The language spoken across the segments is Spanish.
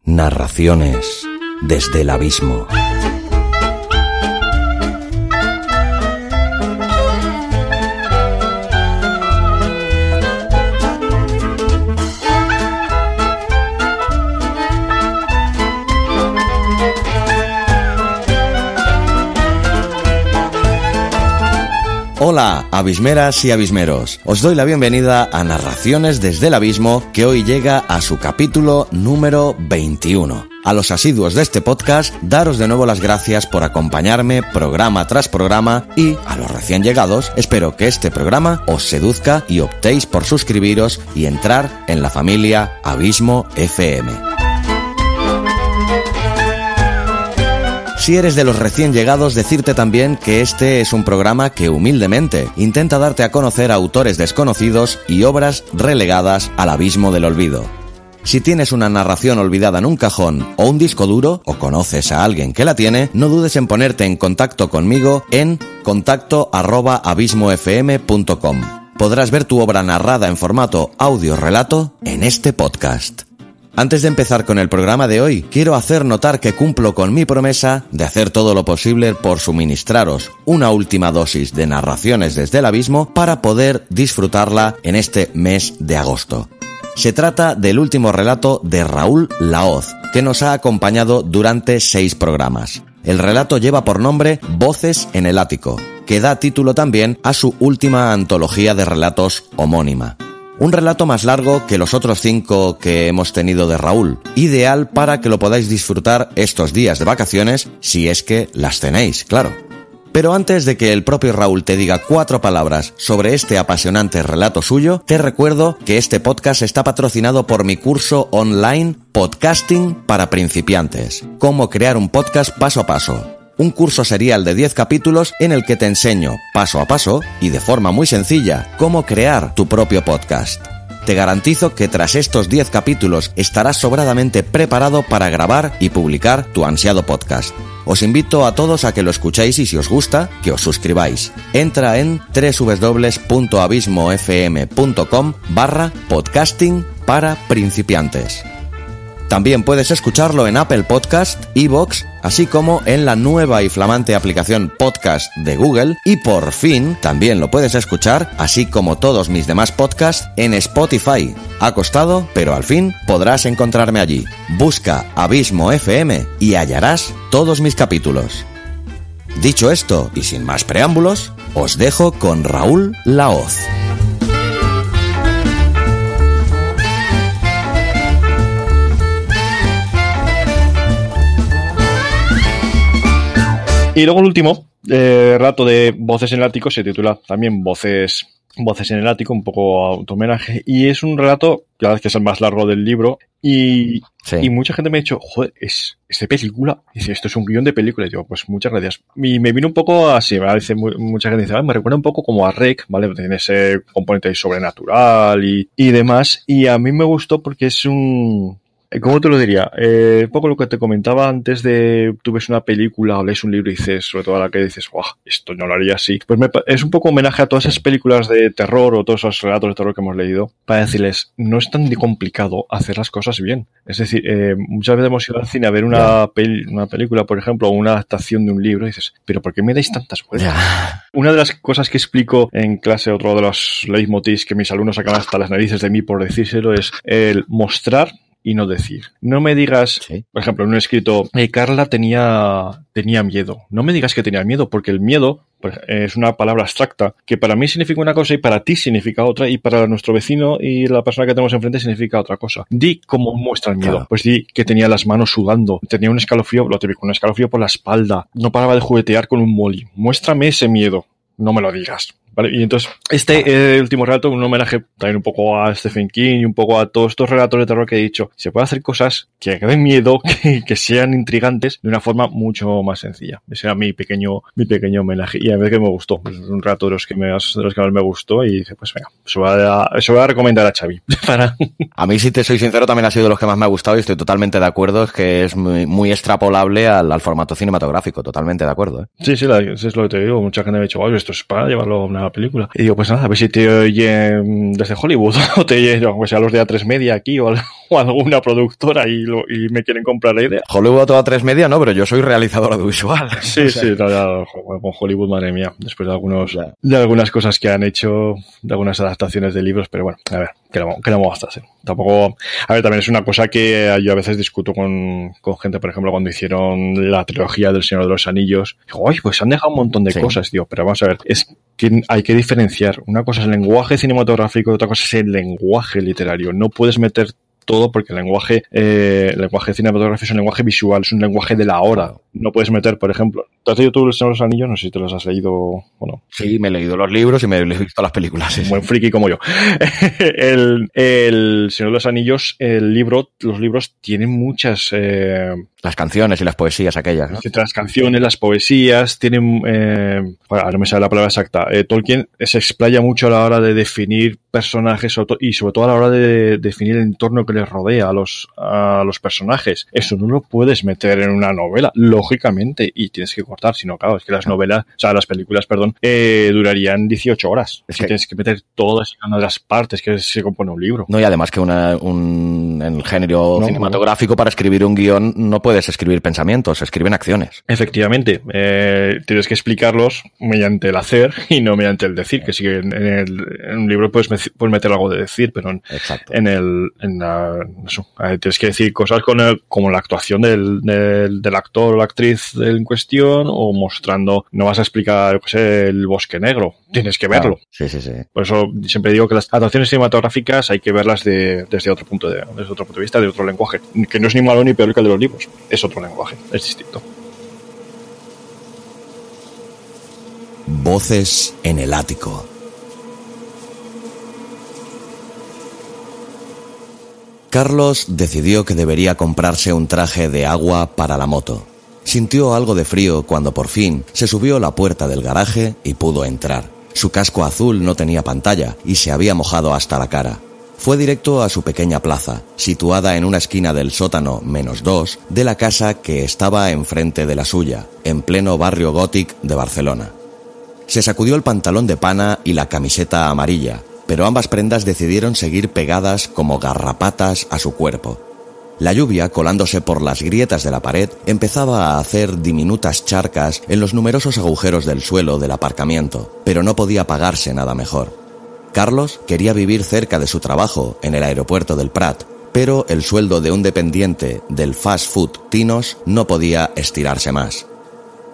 Narraciones desde el abismo. Hola, abismeras y abismeros. Os doy la bienvenida a Narraciones desde el abismo, que hoy llega a su capítulo número 21. A los asiduos de este podcast, daros de nuevo las gracias por acompañarme programa tras programa y, a los recién llegados, espero que este programa os seduzca y optéis por suscribiros y entrar en la familia Abismo FM. Si eres de los recién llegados, decirte también que este es un programa que humildemente intenta darte a conocer a autores desconocidos y obras relegadas al abismo del olvido. Si tienes una narración olvidada en un cajón o un disco duro, o conoces a alguien que la tiene, no dudes en ponerte en contacto conmigo en contacto@abismofm.com. Podrás ver tu obra narrada en formato audio-relato en este podcast. Antes de empezar con el programa de hoy, quiero hacer notar que cumplo con mi promesa de hacer todo lo posible por suministraros una última dosis de narraciones desde el abismo para poder disfrutarla en este mes de agosto. Se trata del último relato de Raúl Laoz, que nos ha acompañado durante 6 programas. El relato lleva por nombre Voces en el ático, que da título también a su última antología de relatos homónima. Un relato más largo que los otros 5 que hemos tenido de Raúl, ideal para que lo podáis disfrutar estos días de vacaciones, si es que las tenéis, claro. Pero antes de que el propio Raúl te diga 4 palabras sobre este apasionante relato suyo, te recuerdo que este podcast está patrocinado por mi curso online Podcasting para principiantes. Cómo crear un podcast paso a paso. Un curso serial de 10 capítulos en el que te enseño, paso a paso, y de forma muy sencilla, cómo crear tu propio podcast. Te garantizo que tras estos 10 capítulos estarás sobradamente preparado para grabar y publicar tu ansiado podcast. Os invito a todos a que lo escuchéis y si os gusta, que os suscribáis. Entra en www.abismofm.com/podcasting para principiantes. También puedes escucharlo en Apple Podcast, iVoox, así como en la nueva y flamante aplicación Podcast de Google, y por fin también lo puedes escuchar, así como todos mis demás podcasts, en Spotify. Ha costado, pero al fin podrás encontrarme allí. Busca Abismo FM y hallarás todos mis capítulos. Dicho esto, y sin más preámbulos, os dejo con Raúl Laoz. Y luego el último relato de Voces en el ático se titula también Voces en el ático, un poco auto-homenaje, y es un relato, la verdad es que es el más largo del libro, y mucha gente me ha dicho, joder, es de película, dice, esto es un guión de película, y digo, pues muchas gracias. Y me vino un poco así, ¿vale? Dice, mucha gente dice, me recuerda un poco como a Rec, ¿vale? Tiene ese componente sobrenatural y demás, y a mí me gustó porque es un... ¿Cómo te lo diría? Un poco lo que te comentaba antes de tú ves una película o lees un libro y dices, sobre todo a la que dices, ¡guau! Esto no lo haría así. Pues es un poco homenaje a todas esas películas de terror o todos esos relatos de terror que hemos leído para decirles, no es tan complicado hacer las cosas bien. Es decir, muchas veces hemos ido al cine a ver una película, por ejemplo, o una adaptación de un libro y dices, ¿pero por qué me dais tantas vueltas? Una de las cosas que explico en clase, otro de los leitmotivs que mis alumnos sacan hasta las narices de mí por decírselo, es el mostrar y no decir. No me digas, por ejemplo, en un escrito, Carla tenía miedo. No me digas que tenía miedo, porque el miedo es una palabra abstracta que para mí significa una cosa y para ti significa otra y para nuestro vecino y la persona que tenemos enfrente significa otra cosa. Di cómo muestra el miedo. Claro. Pues di que tenía las manos sudando, tenía un escalofrío, lo típico, un escalofrío por la espalda, no paraba de juguetear con un boli. Muéstrame ese miedo. No me lo digas. ¿Vale? Y entonces, este último relato, un homenaje también un poco a Stephen King y un poco a todos estos relatos de terror que he dicho. Se puede hacer cosas que den miedo, que sean intrigantes de una forma mucho más sencilla. Ese era mi pequeño homenaje. Y a ver que me gustó. Es un relato de los que más me gustó y dice, pues venga, se voy a recomendar a Xavi. A mí, si te soy sincero, también ha sido de los que más me ha gustado y estoy totalmente de acuerdo. Es que es muy extrapolable al formato cinematográfico. Totalmente de acuerdo, ¿eh? Sí, eso es lo que te digo. Mucha gente me ha dicho, oye, esto es para llevarlo a una la película. Y digo, pues nada, a ver si te oyen desde Hollywood o te oyen, o sea, los de A3 Media aquí o alguna productora y me quieren comprar la idea. Hollywood o A3 Media no, pero yo soy realizador audiovisual. Sí, o sea, sí, no, con Hollywood, madre mía, después de algunas cosas que han hecho, de algunas adaptaciones de libros, pero bueno, a ver, ¿qué le vamos a hacer? Tampoco, a ver, también es una cosa que yo a veces discuto con gente, por ejemplo, cuando hicieron la trilogía del Señor de los Anillos, digo, ¡ay, pues han dejado un montón de cosas, tío! Pero vamos a ver, es que hay que diferenciar. Una cosa es el lenguaje cinematográfico y otra cosa es el lenguaje literario. No puedes meter todo porque el lenguaje cinematográfico es un lenguaje visual, es un lenguaje de la hora. No puedes meter, por ejemplo, ¿te has leído tú El Señor de los Anillos? No sé si te los has leído o no. Sí, me he leído los libros y me he visto las películas. Sí. Buen friki como yo. El Señor de los Anillos, los libros tienen muchas... las canciones y las poesías aquellas, ¿no? Las canciones, las poesías, tienen... bueno, no me sale la palabra exacta. Tolkien se explaya mucho a la hora de definir personajes y sobre todo a la hora de definir el entorno que les rodea a los personajes. Eso no lo puedes meter en una novela, lógicamente, y tienes que cortar, si no, claro, es que las películas, durarían 18 horas. Es que tienes que meter todas y cada una de las partes que se compone un libro. No, y además que en el género cinematográfico, para escribir un guión no puedes escribir pensamientos, se escriben acciones. Efectivamente, tienes que explicarlos mediante el hacer y no mediante el decir, que sí que en un libro puedes meter algo de decir, pero tienes que decir cosas como la actuación del actor o la actriz en cuestión, o mostrando, no vas a explicar el bosque negro, tienes que verlo. Claro. Sí. Por eso siempre digo que las adaptaciones cinematográficas hay que verlas desde otro punto de vista, de otro lenguaje, que no es ni malo ni peor que el de los libros, es otro lenguaje, es distinto. Voces en el ático. Carlos decidió que debería comprarse un traje de agua para la moto. Sintió algo de frío cuando por fin se subió a la puerta del garaje y pudo entrar. Su casco azul no tenía pantalla y se había mojado hasta la cara. Fue directo a su pequeña plaza, situada en una esquina del sótano -2 de la casa que estaba enfrente de la suya, en pleno barrio gótico de Barcelona. Se sacudió el pantalón de pana y la camiseta amarilla, pero ambas prendas decidieron seguir pegadas como garrapatas a su cuerpo. La lluvia, colándose por las grietas de la pared, empezaba a hacer diminutas charcas en los numerosos agujeros del suelo del aparcamiento, pero no podía pagarse nada mejor. Carlos quería vivir cerca de su trabajo, en el aeropuerto del Prat, pero el sueldo de un dependiente del fast food Tinos no podía estirarse más.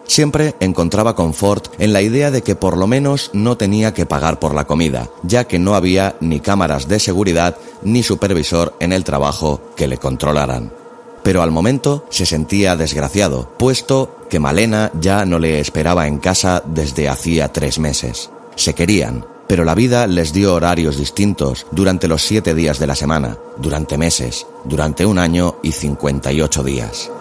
Siempre encontraba confort en la idea de que por lo menos no tenía que pagar por la comida, ya que no había ni cámaras de seguridad ni supervisor en el trabajo que le controlaran. Pero al momento se sentía desgraciado, puesto que Malena ya no le esperaba en casa desde hacía 3 meses. Se querían, pero la vida les dio horarios distintos durante los 7 días de la semana, durante meses, durante 1 año y 58 días.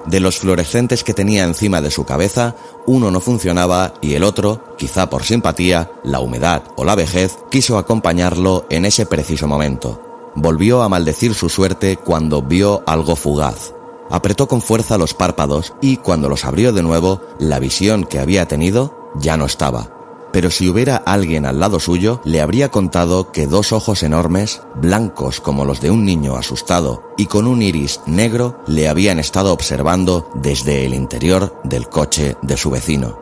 De los fluorescentes que tenía encima de su cabeza, uno no funcionaba y el otro, quizá por simpatía, la humedad o la vejez, quiso acompañarlo en ese preciso momento. Volvió a maldecir su suerte cuando vio algo fugaz. Apretó con fuerza los párpados y, cuando los abrió de nuevo, la visión que había tenido ya no estaba. Pero si hubiera alguien al lado suyo, le habría contado que 2 ojos enormes, blancos como los de un niño asustado y con un iris negro, le habían estado observando desde el interior del coche de su vecino.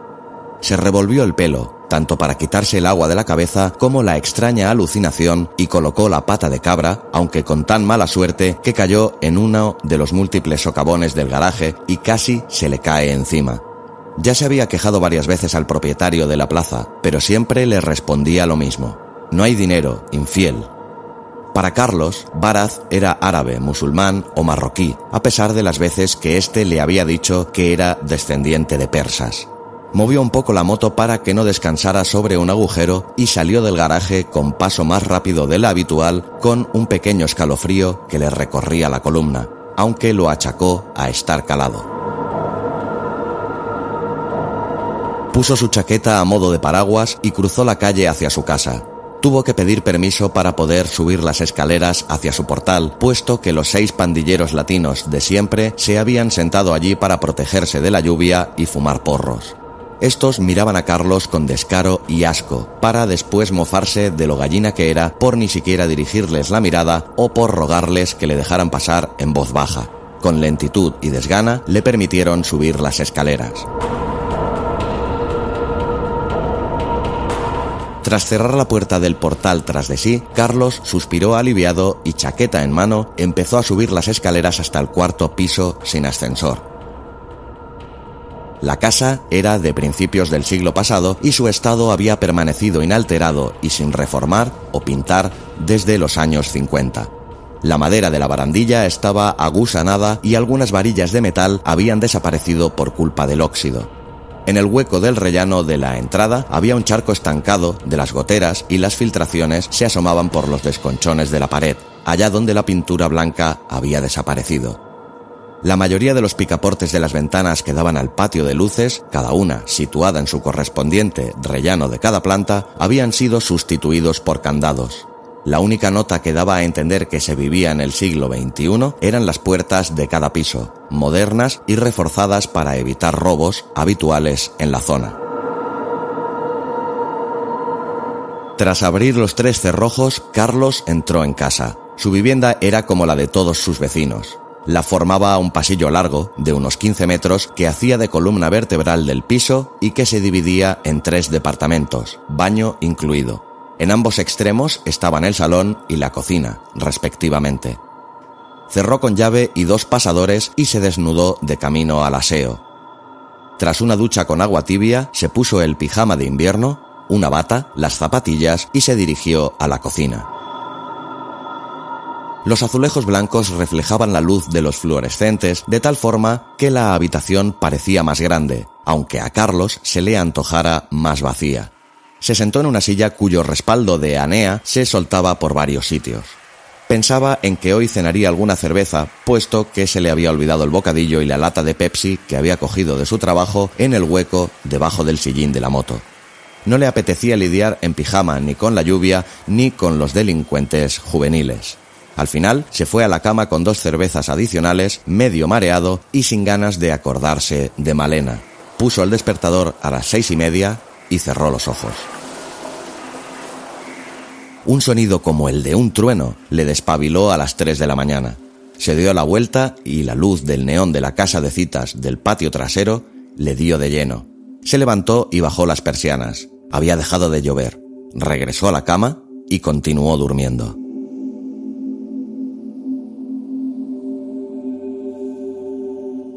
Se revolvió el pelo, tanto para quitarse el agua de la cabeza como la extraña alucinación, y colocó la pata de cabra, aunque con tan mala suerte que cayó en uno de los múltiples socavones del garaje y casi se le cae encima. Ya se había quejado varias veces al propietario de la plaza, pero siempre le respondía lo mismo: no hay dinero, infiel. Para Carlos, Baraz era árabe, musulmán o marroquí, a pesar de las veces que éste le había dicho que era descendiente de persas. Movió un poco la moto para que no descansara sobre un agujero y salió del garaje con paso más rápido de lo habitual, con un pequeño escalofrío que le recorría la columna, aunque lo achacó a estar calado. Puso su chaqueta a modo de paraguas y cruzó la calle hacia su casa. Tuvo que pedir permiso para poder subir las escaleras hacia su portal, puesto que los 6 pandilleros latinos de siempre se habían sentado allí para protegerse de la lluvia y fumar porros. Estos miraban a Carlos con descaro y asco, para después mofarse de lo gallina que era por ni siquiera dirigirles la mirada o por rogarles que le dejaran pasar en voz baja. Con lentitud y desgana le permitieron subir las escaleras. Tras cerrar la puerta del portal tras de sí, Carlos suspiró aliviado y, chaqueta en mano, empezó a subir las escaleras hasta el 4º piso sin ascensor. La casa era de principios del siglo pasado y su estado había permanecido inalterado y sin reformar o pintar desde los años 50. La madera de la barandilla estaba agusanada y algunas varillas de metal habían desaparecido por culpa del óxido. En el hueco del rellano de la entrada había un charco estancado de las goteras y las filtraciones se asomaban por los desconchones de la pared, allá donde la pintura blanca había desaparecido. La mayoría de los picaportes de las ventanas que daban al patio de luces, cada una situada en su correspondiente rellano de cada planta, habían sido sustituidos por candados. La única nota que daba a entender que se vivía en el siglo XXI eran las puertas de cada piso, modernas y reforzadas para evitar robos habituales en la zona. Tras abrir los 3 cerrojos, Carlos entró en casa. Su vivienda era como la de todos sus vecinos. La formaba un pasillo largo, de unos 15 metros, que hacía de columna vertebral del piso y que se dividía en 3 departamentos, baño incluido. En ambos extremos estaban el salón y la cocina, respectivamente. Cerró con llave y 2 pasadores y se desnudó de camino al aseo. Tras una ducha con agua tibia, se puso el pijama de invierno, una bata, las zapatillas y se dirigió a la cocina. Los azulejos blancos reflejaban la luz de los fluorescentes de tal forma que la habitación parecía más grande, aunque a Carlos se le antojara más vacía. Se sentó en una silla cuyo respaldo de anea se soltaba por varios sitios. Pensaba en que hoy cenaría alguna cerveza, puesto que se le había olvidado el bocadillo y la lata de Pepsi que había cogido de su trabajo en el hueco debajo del sillín de la moto. No le apetecía lidiar en pijama ni con la lluvia ni con los delincuentes juveniles. Al final se fue a la cama con 2 cervezas adicionales, medio mareado y sin ganas de acordarse de Malena. Puso el despertador a las 6:30 y cerró los ojos. Un sonido como el de un trueno le despabiló a las 3 de la mañana. Se dio la vuelta y la luz del neón de la casa de citas del patio trasero le dio de lleno. Se levantó y bajó las persianas. Había dejado de llover. Regresó a la cama y continuó durmiendo.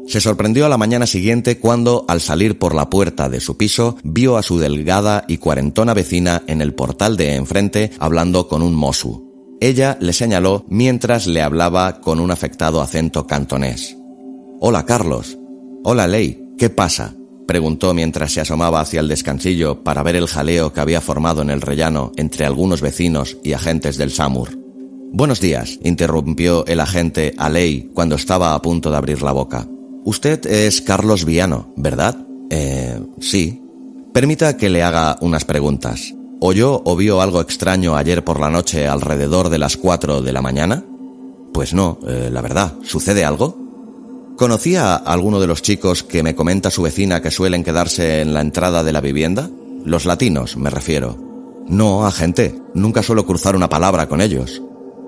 Se sorprendió a la mañana siguiente cuando, al salir por la puerta de su piso, vio a su delgada y cuarentona vecina en el portal de enfrente hablando con un mosu. Ella le señaló mientras le hablaba con un afectado acento cantonés. «Hola, Carlos». «Hola, Ley. ¿Qué pasa?», preguntó mientras se asomaba hacia el descansillo para ver el jaleo que había formado en el rellano entre algunos vecinos y agentes del SAMUR. «Buenos días», interrumpió el agente a Ley cuando estaba a punto de abrir la boca. «Usted es Carlos Viano, ¿verdad?» Sí. Permita que le haga unas preguntas. ¿Oyó o vio algo extraño ayer por la noche alrededor de las 4 de la mañana? Pues no, la verdad. ¿Sucede algo? ¿Conocía a alguno de los chicos que me comenta su vecina que suelen quedarse en la entrada de la vivienda? Los latinos, me refiero. No, agente. Nunca suelo cruzar una palabra con ellos.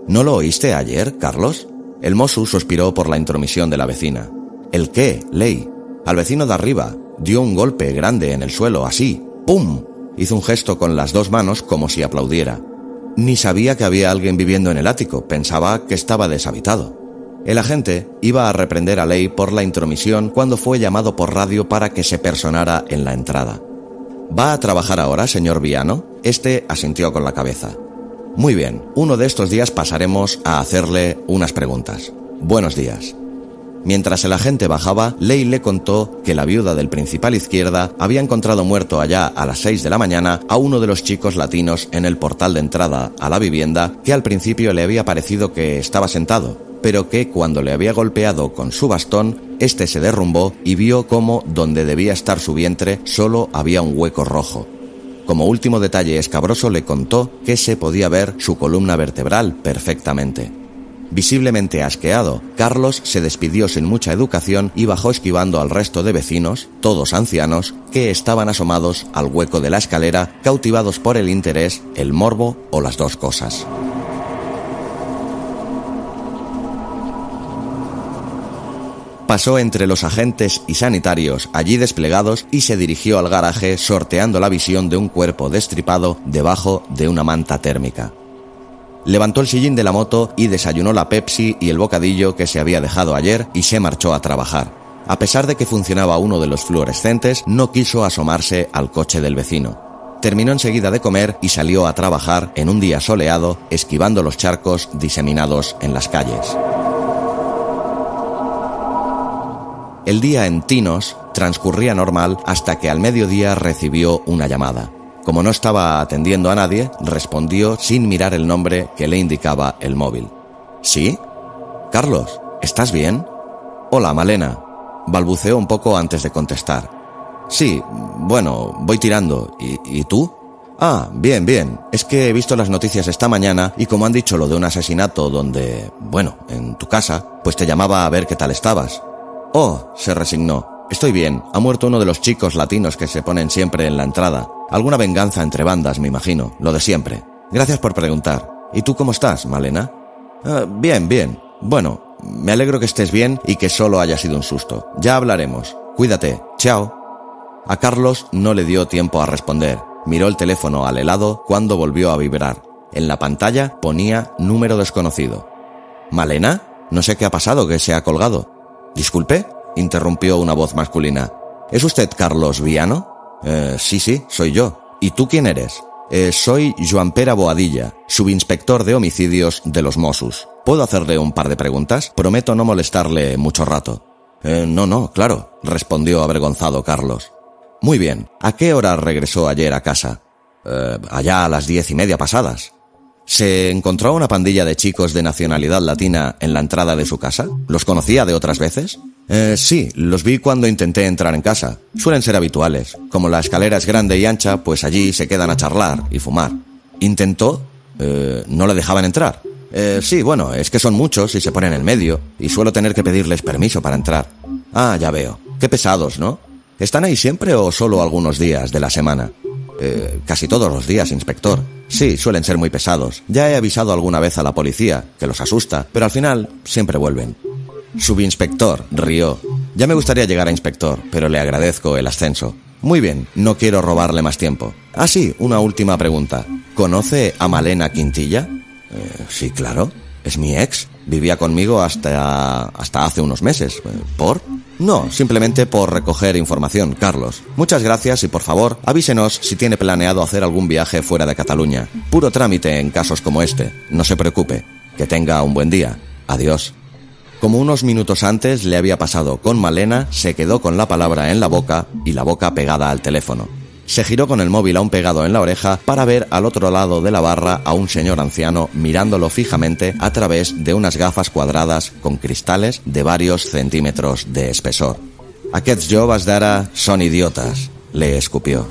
¿No lo oíste ayer, Carlos? El mosu suspiró por la intromisión de la vecina. ¿El qué, Ley? Al vecino de arriba. Dio un golpe grande en el suelo, así. ¡Pum! Hizo un gesto con las 2 manos como si aplaudiera. Ni sabía que había alguien viviendo en el ático. Pensaba que estaba deshabitado. El agente iba a reprender a Ley por la intromisión cuando fue llamado por radio para que se personara en la entrada. ¿Va a trabajar ahora, señor Viano? Este asintió con la cabeza. Muy bien, uno de estos días pasaremos a hacerle unas preguntas. Buenos días. Mientras el agente bajaba, Ley le contó que la viuda del principal izquierda había encontrado muerto allá a las 6 de la mañana a uno de los chicos latinos en el portal de entrada a la vivienda, que al principio le había parecido que estaba sentado, pero que cuando le había golpeado con su bastón, este se derrumbó y vio cómo donde debía estar su vientre solo había un hueco rojo. Como último detalle escabroso le contó que se podía ver su columna vertebral perfectamente. Visiblemente asqueado, Carlos se despidió sin mucha educación y bajó esquivando al resto de vecinos, todos ancianos, que estaban asomados al hueco de la escalera, cautivados por el interés, el morbo o las dos cosas. Pasó entre los agentes y sanitarios allí desplegados y se dirigió al garaje sorteando la visión de un cuerpo destripado debajo de una manta térmica. Levantó el sillín de la moto y desayunó la Pepsi y el bocadillo que se había dejado ayer y se marchó a trabajar. A pesar de que funcionaba uno de los fluorescentes, no quiso asomarse al coche del vecino. Terminó enseguida de comer y salió a trabajar en un día soleado, esquivando los charcos diseminados en las calles. El día en Tinos transcurría normal hasta que al mediodía recibió una llamada. Como no estaba atendiendo a nadie, respondió sin mirar el nombre que le indicaba el móvil. ¿Sí? Carlos, ¿estás bien? Hola, Malena. Balbuceó un poco antes de contestar. Sí, bueno, voy tirando. ¿Y tú? Ah, bien, bien. Es que he visto las noticias esta mañana y como han dicho lo de un asesinato donde, bueno, en tu casa, pues te llamaba a ver qué tal estabas. Oh, se resignó. Estoy bien. Ha muerto uno de los chicos latinos que se ponen siempre en la entrada. Alguna venganza entre bandas, me imagino. Lo de siempre. Gracias por preguntar. ¿Y tú cómo estás, Malena? Bien, bien. Bueno, me alegro que estés bien y que solo haya sido un susto. Ya hablaremos. Cuídate. Chao. A Carlos no le dio tiempo a responder. Miró el teléfono al helado cuando volvió a vibrar. En la pantalla ponía número desconocido. ¿Malena? No sé qué ha pasado, que se ha colgado. ¿Disculpe?, interrumpió una voz masculina. ¿Es usted Carlos Viano? Sí, soy yo. ¿Y tú quién eres? Soy Joan Pere Boadilla, subinspector de homicidios de los Mossos. ¿Puedo hacerle un par de preguntas? Prometo no molestarle mucho rato. No, claro, respondió avergonzado Carlos. Muy bien. ¿A qué hora regresó ayer a casa? Allá a las 10:30 pasadas. ¿Se encontró una pandilla de chicos de nacionalidad latina en la entrada de su casa? ¿Los conocía de otras veces? Sí, los vi cuando intenté entrar en casa. Suelen ser habituales. Como la escalera es grande y ancha, pues allí se quedan a charlar y fumar. ¿Intentó? ¿No le dejaban entrar? Sí, bueno, es que son muchos y se ponen en medio, y suelo tener que pedirles permiso para entrar. Ah, ya veo. Qué pesados, ¿no? ¿Están ahí siempre o solo algunos días de la semana? Casi todos los días, inspector. Sí, suelen ser muy pesados. Ya he avisado alguna vez a la policía, que los asusta, pero al final siempre vuelven. Subinspector, rió. Ya me gustaría llegar a inspector, pero le agradezco el ascenso. Muy bien, no quiero robarle más tiempo. Ah, sí, una última pregunta. ¿Conoce a Malena Quintilla? Sí, claro. Es mi ex. Vivía conmigo hasta hace unos meses. ¿Por? No, simplemente por recoger información, Carlos. Muchas gracias y por favor, avísenos si tiene planeado hacer algún viaje fuera de Cataluña. Puro trámite en casos como este. No se preocupe. Que tenga un buen día. Adiós. Como unos minutos antes le había pasado con Malena, se quedó con la palabra en la boca y la boca pegada al teléfono. Se giró con el móvil aún pegado en la oreja para ver al otro lado de la barra a un señor anciano mirándolo fijamente a través de unas gafas cuadradas con cristales de varios centímetros de espesor. «Aquests joves d'ara son idiotas», le escupió.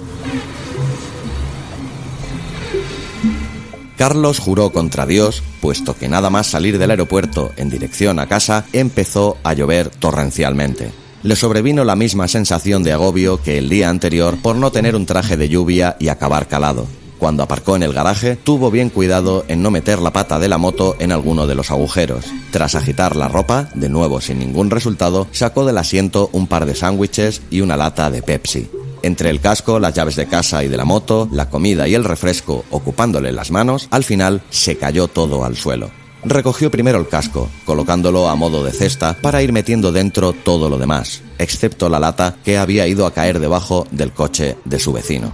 Carlos juró contra Dios, puesto que nada más salir del aeropuerto en dirección a casa empezó a llover torrencialmente. Le sobrevino la misma sensación de agobio que el día anterior por no tener un traje de lluvia y acabar calado. Cuando aparcó en el garaje, tuvo bien cuidado en no meter la pata de la moto en alguno de los agujeros. Tras agitar la ropa, de nuevo sin ningún resultado, sacó del asiento un par de sándwiches y una lata de Pepsi. Entre el casco, las llaves de casa y de la moto, la comida y el refresco ocupándole las manos, al final se cayó todo al suelo. Recogió primero el casco, colocándolo a modo de cesta para ir metiendo dentro todo lo demás, excepto la lata que había ido a caer debajo del coche de su vecino.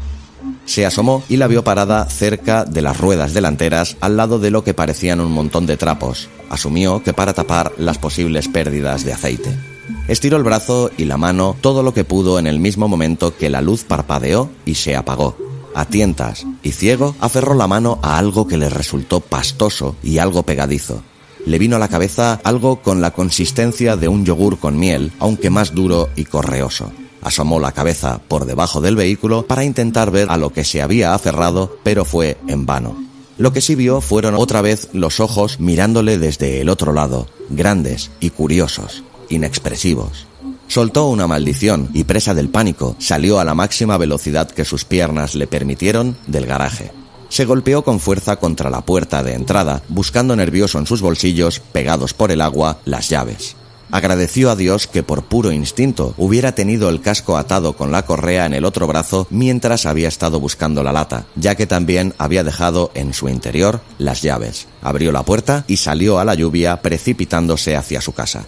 Se asomó y la vio parada cerca de las ruedas delanteras al lado de lo que parecían un montón de trapos. Asumió que para tapar las posibles pérdidas de aceite. Estiró el brazo y la mano todo lo que pudo en el mismo momento que la luz parpadeó y se apagó. A tientas y ciego, aferró la mano a algo que le resultó pastoso y algo pegadizo. Le vino a la cabeza algo con la consistencia de un yogur con miel, aunque más duro y correoso. Asomó la cabeza por debajo del vehículo para intentar ver a lo que se había aferrado, pero fue en vano. Lo que sí vio fueron otra vez los ojos mirándole desde el otro lado, grandes y curiosos, inexpresivos. Soltó una maldición y, presa del pánico, salió a la máxima velocidad que sus piernas le permitieron del garaje. Se golpeó con fuerza contra la puerta de entrada, buscando nervioso en sus bolsillos, pegados por el agua, las llaves. Agradeció a Dios que por puro instinto hubiera tenido el casco atado con la correa en el otro brazo mientras había estado buscando la lata, ya que también había dejado en su interior las llaves. Abrió la puerta y salió a la lluvia, precipitándose hacia su casa.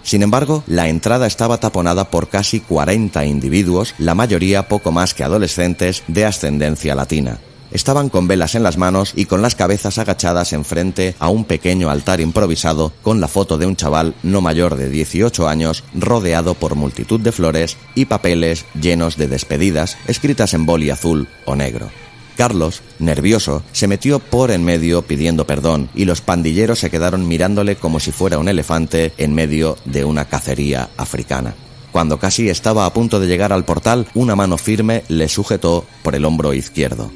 Sin embargo, la entrada estaba taponada por casi 40 individuos, la mayoría poco más que adolescentes de ascendencia latina. Estaban con velas en las manos y con las cabezas agachadas enfrente a un pequeño altar improvisado con la foto de un chaval no mayor de 18 años rodeado por multitud de flores y papeles llenos de despedidas escritas en boli azul o negro. Carlos, nervioso, se metió por en medio pidiendo perdón y los pandilleros se quedaron mirándole como si fuera un elefante en medio de una cacería africana. Cuando casi estaba a punto de llegar al portal, una mano firme le sujetó por el hombro izquierdo.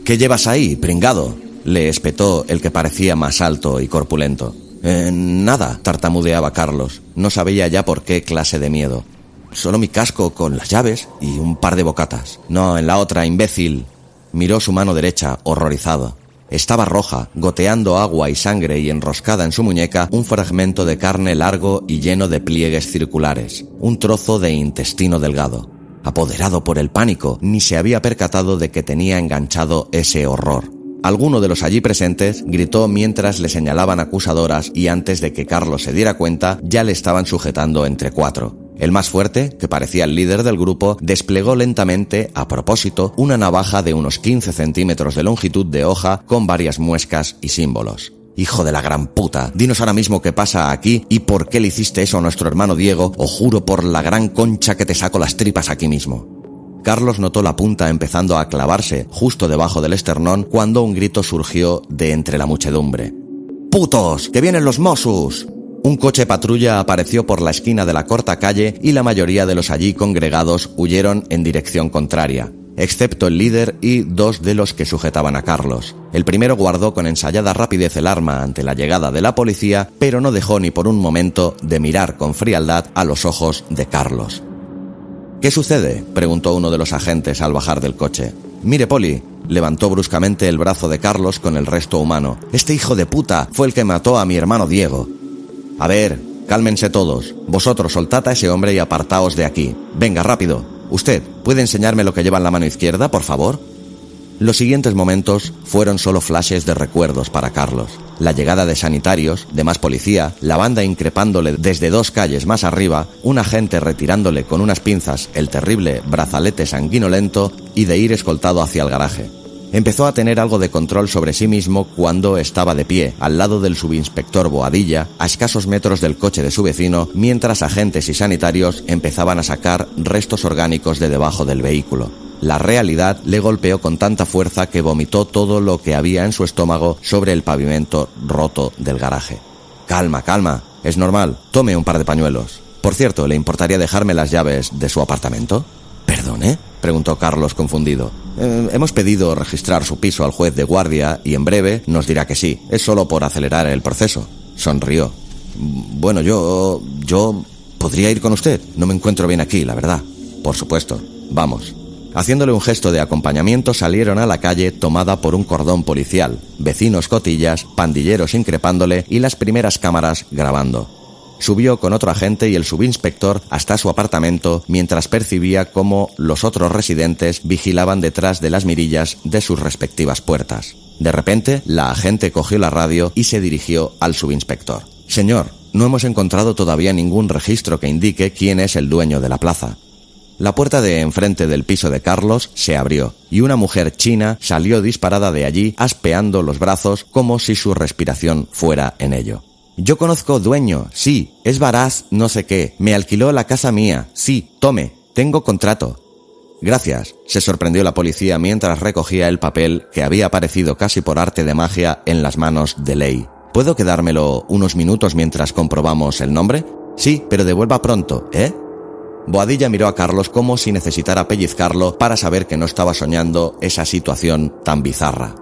«¿Qué llevas ahí, pringado?», le espetó el que parecía más alto y corpulento. Nada», tartamudeaba Carlos. No sabía ya por qué clase de miedo. «Solo mi casco con las llaves y un par de bocatas». «No, en la otra, imbécil». Miró su mano derecha, horrorizado. Estaba roja, goteando agua y sangre y enroscada en su muñeca un fragmento de carne largo y lleno de pliegues circulares, un trozo de intestino delgado. Apoderado por el pánico, ni se había percatado de que tenía enganchado ese horror. Alguno de los allí presentes gritó mientras le señalaban acusadoras y antes de que Carlos se diera cuenta, ya le estaban sujetando entre 4. El más fuerte, que parecía el líder del grupo, desplegó lentamente, a propósito, una navaja de unos 15 centímetros de longitud de hoja con varias muescas y símbolos. «Hijo de la gran puta, dinos ahora mismo qué pasa aquí y por qué le hiciste eso a nuestro hermano Diego, o juro por la gran concha que te saco las tripas aquí mismo». Carlos notó la punta empezando a clavarse justo debajo del esternón cuando un grito surgió de entre la muchedumbre. «¡Putos! ¡Que vienen los Mossos!». Un coche patrulla apareció por la esquina de la corta calle y la mayoría de los allí congregados huyeron en dirección contraria, excepto el líder y 2 de los que sujetaban a Carlos. El primero guardó con ensayada rapidez el arma ante la llegada de la policía, pero no dejó ni por un momento de mirar con frialdad a los ojos de Carlos. «¿Qué sucede?», preguntó uno de los agentes al bajar del coche. «Mire, Poli», levantó bruscamente el brazo de Carlos con el resto humano. «Este hijo de puta fue el que mató a mi hermano Diego». «A ver, cálmense todos. Vosotros soltad a ese hombre y apartaos de aquí. Venga, rápido. Usted, ¿puede enseñarme lo que lleva en la mano izquierda, por favor?». Los siguientes momentos fueron solo flashes de recuerdos para Carlos. La llegada de sanitarios, de más policía, la banda increpándole desde 2 calles más arriba, un agente retirándole con unas pinzas el terrible brazalete sanguinolento y de ir escoltado hacia el garaje. Empezó a tener algo de control sobre sí mismo cuando estaba de pie, al lado del subinspector Boadilla, a escasos metros del coche de su vecino, mientras agentes y sanitarios empezaban a sacar restos orgánicos de debajo del vehículo. La realidad le golpeó con tanta fuerza que vomitó todo lo que había en su estómago sobre el pavimento roto del garaje. «Calma, calma, es normal, tome un par de pañuelos. Por cierto, ¿le importaría dejarme las llaves de su apartamento?». «¿Perdone?», preguntó Carlos confundido. Hemos pedido registrar su piso al juez de guardia y en breve nos dirá que sí. Es solo por acelerar el proceso». Sonrió. «Bueno, yo... ¿podría ir con usted? No me encuentro bien aquí, la verdad». «Por supuesto. Vamos». Haciéndole un gesto de acompañamiento salieron a la calle tomada por un cordón policial, vecinos cotillas, pandilleros increpándole y las primeras cámaras grabando. Subió con otro agente y el subinspector hasta su apartamento mientras percibía cómo los otros residentes vigilaban detrás de las mirillas de sus respectivas puertas. De repente, la agente cogió la radio y se dirigió al subinspector. «Señor, no hemos encontrado todavía ningún registro que indique quién es el dueño de la plaza». La puerta de enfrente del piso de Carlos se abrió y una mujer china salió disparada de allí aspeando los brazos como si su respiración fuera en ello. «Yo conozco dueño, sí, es Varaz no sé qué, me alquiló la casa mía, sí, tome, tengo contrato». «Gracias», se sorprendió la policía mientras recogía el papel que había aparecido casi por arte de magia en las manos de Ley. «¿Puedo quedármelo unos minutos mientras comprobamos el nombre?». «Sí, pero devuelva pronto, ¿eh?». Boadilla miró a Carlos como si necesitara pellizcarlo para saber que no estaba soñando esa situación tan bizarra.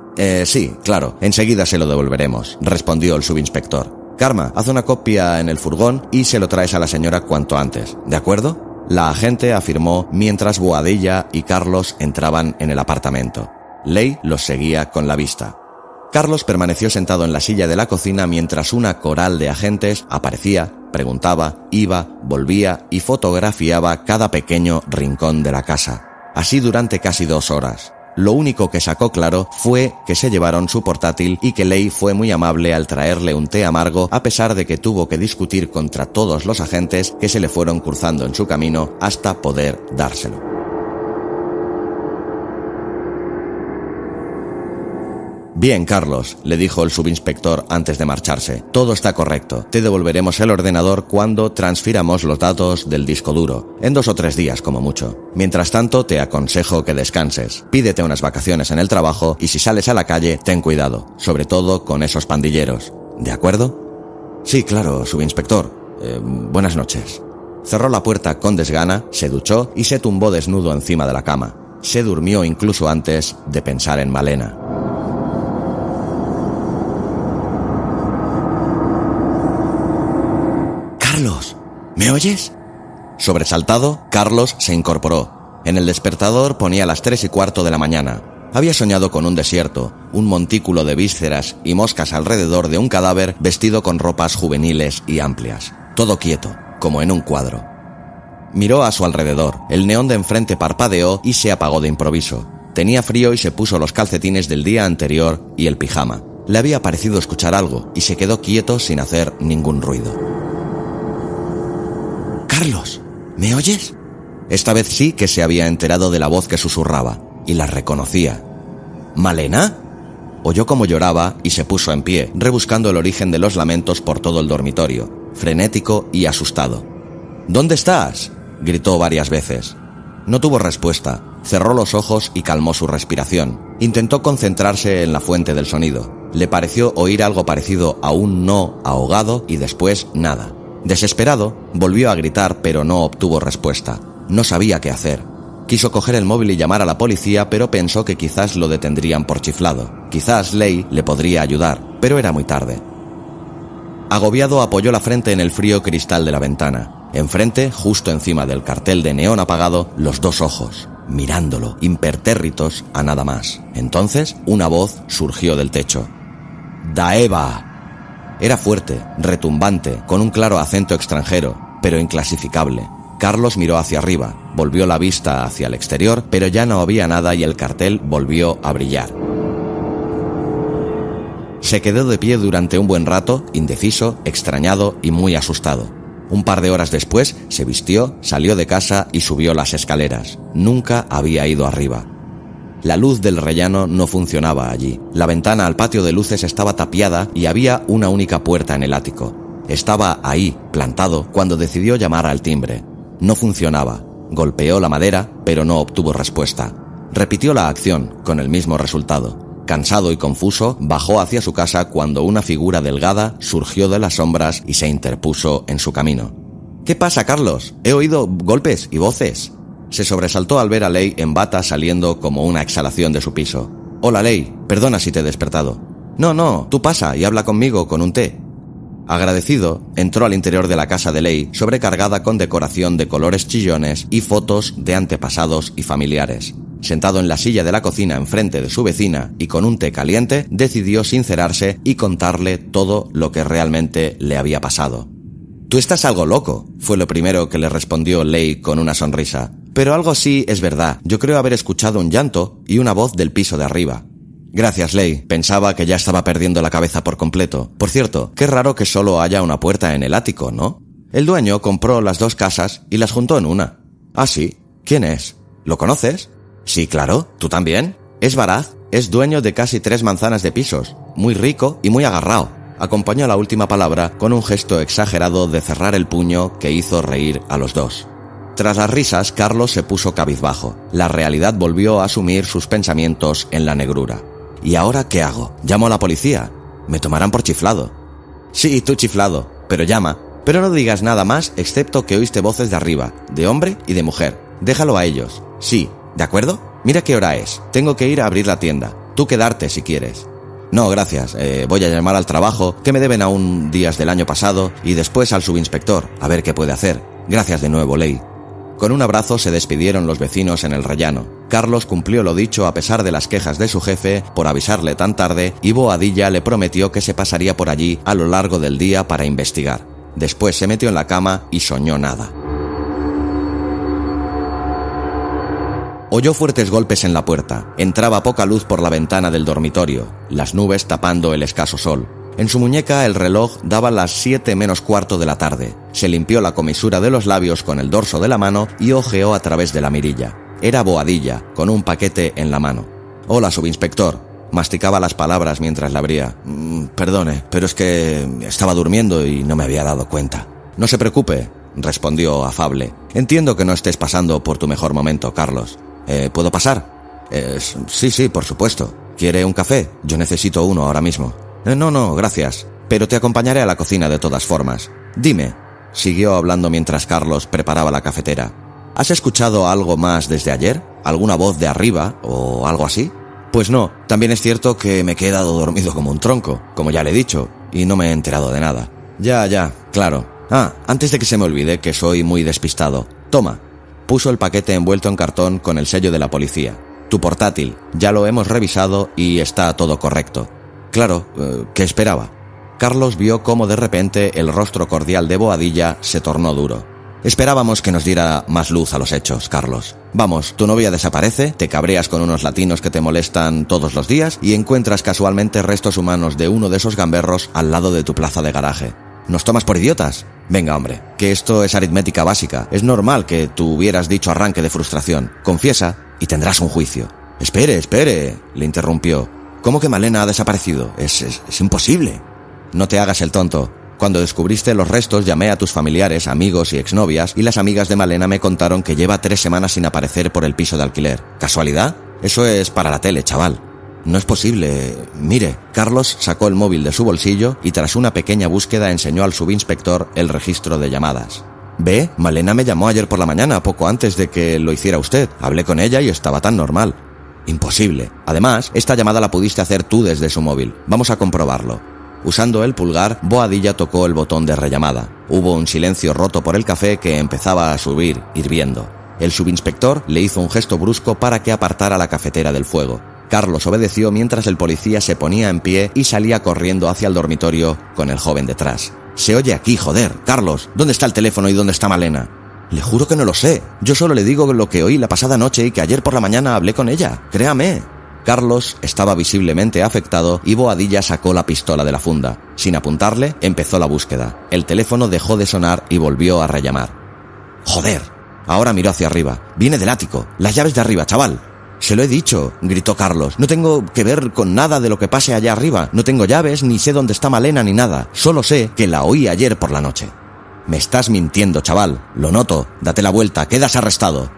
Sí, claro, enseguida se lo devolveremos, respondió el subinspector. Karma, haz una copia en el furgón y se lo traes a la señora cuanto antes, ¿de acuerdo? La agente afirmó mientras Boadilla y Carlos entraban en el apartamento. Leigh los seguía con la vista. Carlos permaneció sentado en la silla de la cocina mientras una coral de agentes aparecía, preguntaba, iba, volvía y fotografiaba cada pequeño rincón de la casa. Así durante casi 2 horas. Lo único que sacó claro fue que se llevaron su portátil y que Leigh fue muy amable al traerle un té amargo a pesar de que tuvo que discutir contra todos los agentes que se le fueron cruzando en su camino hasta poder dárselo. Bien, Carlos, le dijo el subinspector antes de marcharse. Todo está correcto. Te devolveremos el ordenador cuando transfiramos los datos del disco duro. En 2 o 3 días, como mucho. Mientras tanto, te aconsejo que descanses. Pídete unas vacaciones en el trabajo y si sales a la calle, ten cuidado. Sobre todo con esos pandilleros. ¿De acuerdo? Sí, claro, subinspector. Buenas noches. Cerró la puerta con desgana, se duchó y se tumbó desnudo encima de la cama. Se durmió incluso antes de pensar en Malena. Carlos, ¿me oyes? Sobresaltado, Carlos se incorporó. En el despertador ponía las 3:15 de la mañana. Había soñado con un desierto, un montículo de vísceras y moscas alrededor de un cadáver vestido con ropas juveniles y amplias. Todo quieto, como en un cuadro. Miró a su alrededor. El neón de enfrente parpadeó y se apagó de improviso. Tenía frío y se puso los calcetines del día anterior y el pijama. Le había parecido escuchar algo y se quedó quieto sin hacer ningún ruido. Carlos, ¿me oyes? Esta vez sí que se había enterado de la voz que susurraba, y la reconocía. ¿Malena? Oyó cómo lloraba y se puso en pie, rebuscando el origen de los lamentos por todo el dormitorio, frenético y asustado. ¿Dónde estás?, gritó varias veces. No tuvo respuesta, cerró los ojos y calmó su respiración. Intentó concentrarse en la fuente del sonido. Le pareció oír algo parecido a un no ahogado y después nada. Desesperado, volvió a gritar, pero no obtuvo respuesta. No sabía qué hacer. Quiso coger el móvil y llamar a la policía, pero pensó que quizás lo detendrían por chiflado. Quizás Leigh le podría ayudar, pero era muy tarde. Agobiado, apoyó la frente en el frío cristal de la ventana. Enfrente, justo encima del cartel de neón apagado, los 2 ojos, mirándolo, impertérritos a nada más. Entonces, una voz surgió del techo. ¡Daeva! Era fuerte, retumbante, con un claro acento extranjero, pero inclasificable. Carlos miró hacia arriba, volvió la vista hacia el exterior, pero ya no había nada y el cartel volvió a brillar. Se quedó de pie durante un buen rato, indeciso, extrañado y muy asustado. Un par de horas después, se vistió, salió de casa y subió las escaleras. Nunca había ido arriba. La luz del rellano no funcionaba allí. La ventana al patio de luces estaba tapiada y había una única puerta en el ático. Estaba ahí, plantado, cuando decidió llamar al timbre. No funcionaba. Golpeó la madera, pero no obtuvo respuesta. Repitió la acción, con el mismo resultado. Cansado y confuso, bajó hacia su casa cuando una figura delgada surgió de las sombras y se interpuso en su camino. ¿Qué pasa, Carlos? He oído golpes y voces. Se sobresaltó al ver a Leigh en bata saliendo como una exhalación de su piso. Hola, Leigh, perdona si te he despertado. No, tú pasa y habla conmigo con un té. Agradecido, entró al interior de la casa de Leigh, sobrecargada con decoración de colores chillones y fotos de antepasados y familiares. Sentado en la silla de la cocina enfrente de su vecina y con un té caliente, decidió sincerarse y contarle todo lo que realmente le había pasado. «Tú estás algo loco», fue lo primero que le respondió Leigh con una sonrisa. «Pero algo sí es verdad. Yo creo haber escuchado un llanto y una voz del piso de arriba». «Gracias, Leigh. Pensaba que ya estaba perdiendo la cabeza por completo. Por cierto, qué raro que solo haya una puerta en el ático, ¿no? El dueño compró las 2 casas y las juntó en una». «Ah, sí. ¿Quién es? ¿Lo conoces?» «Sí, claro. ¿Tú también?» «Es Varaz. Es dueño de casi 3 manzanas de pisos. Muy rico y muy agarrao». Acompañó la última palabra con un gesto exagerado de cerrar el puño que hizo reír a los 2. Tras las risas, Carlos se puso cabizbajo. La realidad volvió a sumir sus pensamientos en la negrura. ¿Y ahora qué hago? ¿Llamo a la policía? Me tomarán por chiflado. Sí, tú chiflado, pero llama. Pero no digas nada más excepto que oíste voces de arriba, de hombre y de mujer. Déjalo a ellos. Sí, ¿de acuerdo? Mira qué hora es. Tengo que ir a abrir la tienda. Tú quedarte si quieres. No, gracias. Voy a llamar al trabajo, que me deben aún días del año pasado, y después al subinspector, a ver qué puede hacer. Gracias de nuevo, Ley. Con un abrazo se despidieron los vecinos en el rellano. Carlos cumplió lo dicho a pesar de las quejas de su jefe por avisarle tan tarde, y Boadilla le prometió que se pasaría por allí a lo largo del día para investigar. Después se metió en la cama y soñó nada. Oyó fuertes golpes en la puerta. Entraba poca luz por la ventana del dormitorio, las nubes tapando el escaso sol. En su muñeca el reloj daba las 7 menos cuarto de la tarde. Se limpió la comisura de los labios con el dorso de la mano y ojeó a través de la mirilla. Era Boadilla, con un paquete en la mano. «Hola, subinspector». Masticaba las palabras mientras la abría. «Perdone, pero es que estaba durmiendo y no me había dado cuenta». «No se preocupe», respondió afable. «Entiendo que no estés pasando por tu mejor momento, Carlos. ¿Puedo pasar?» Sí, por supuesto. ¿Quiere un café? Yo necesito uno ahora mismo. No, gracias. Pero te acompañaré a la cocina de todas formas. Dime», siguió hablando mientras Carlos preparaba la cafetera. «¿Has escuchado algo más desde ayer? ¿Alguna voz de arriba o algo así?» «Pues no, también es cierto que me he quedado dormido como un tronco, como ya le he dicho, y no me he enterado de nada». Ya, claro. Antes de que se me olvide, que soy muy despistado. Toma». Puso el paquete envuelto en cartón con el sello de la policía. «Tu portátil, ya lo hemos revisado y está todo correcto». «Claro, ¿qué esperaba?» Carlos vio cómo de repente el rostro cordial de Boadilla se tornó duro. «Esperábamos que nos diera más luz a los hechos, Carlos. Vamos, tu novia desaparece, te cabreas con unos latinos que te molestan todos los días y encuentras casualmente restos humanos de uno de esos gamberros al lado de tu plaza de garaje. ¿Nos tomas por idiotas? Venga, hombre, que esto es aritmética básica. Es normal que tú hubieras dicho arranque de frustración. Confiesa y tendrás un juicio». Espere, le interrumpió. «¿Cómo que Malena ha desaparecido? Es imposible». «No te hagas el tonto. Cuando descubriste los restos llamé a tus familiares, amigos y exnovias y las amigas de Malena me contaron que lleva 3 semanas sin aparecer por el piso de alquiler. ¿Casualidad? Eso es para la tele, chaval». «No es posible. Mire». Carlos sacó el móvil de su bolsillo y tras una pequeña búsqueda enseñó al subinspector el registro de llamadas. «Ve, Malena me llamó ayer por la mañana, poco antes de que lo hiciera usted. Hablé con ella y estaba tan normal». «Imposible. Además, esta llamada la pudiste hacer tú desde su móvil. Vamos a comprobarlo». Usando el pulgar, Boadilla tocó el botón de rellamada. Hubo un silencio roto por el café que empezaba a subir, hirviendo. El subinspector le hizo un gesto brusco para que apartara la cafetera del fuego. Carlos obedeció mientras el policía se ponía en pie y salía corriendo hacia el dormitorio con el joven detrás. «Se oye aquí, joder. Carlos, ¿dónde está el teléfono y dónde está Malena?» «Le juro que no lo sé. Yo solo le digo lo que oí la pasada noche y que ayer por la mañana hablé con ella. Créame». Carlos estaba visiblemente afectado y Boadilla sacó la pistola de la funda. Sin apuntarle, empezó la búsqueda. El teléfono dejó de sonar y volvió a rellamar. «¡Joder!». Ahora miró hacia arriba. «Viene del ático. Las llaves de arriba, chaval». «Se lo he dicho», gritó Carlos. «No tengo que ver con nada de lo que pase allá arriba. No tengo llaves, ni sé dónde está Malena ni nada. Solo sé que la oí ayer por la noche». «Me estás mintiendo, chaval. Lo noto. Date la vuelta. Quedas arrestado».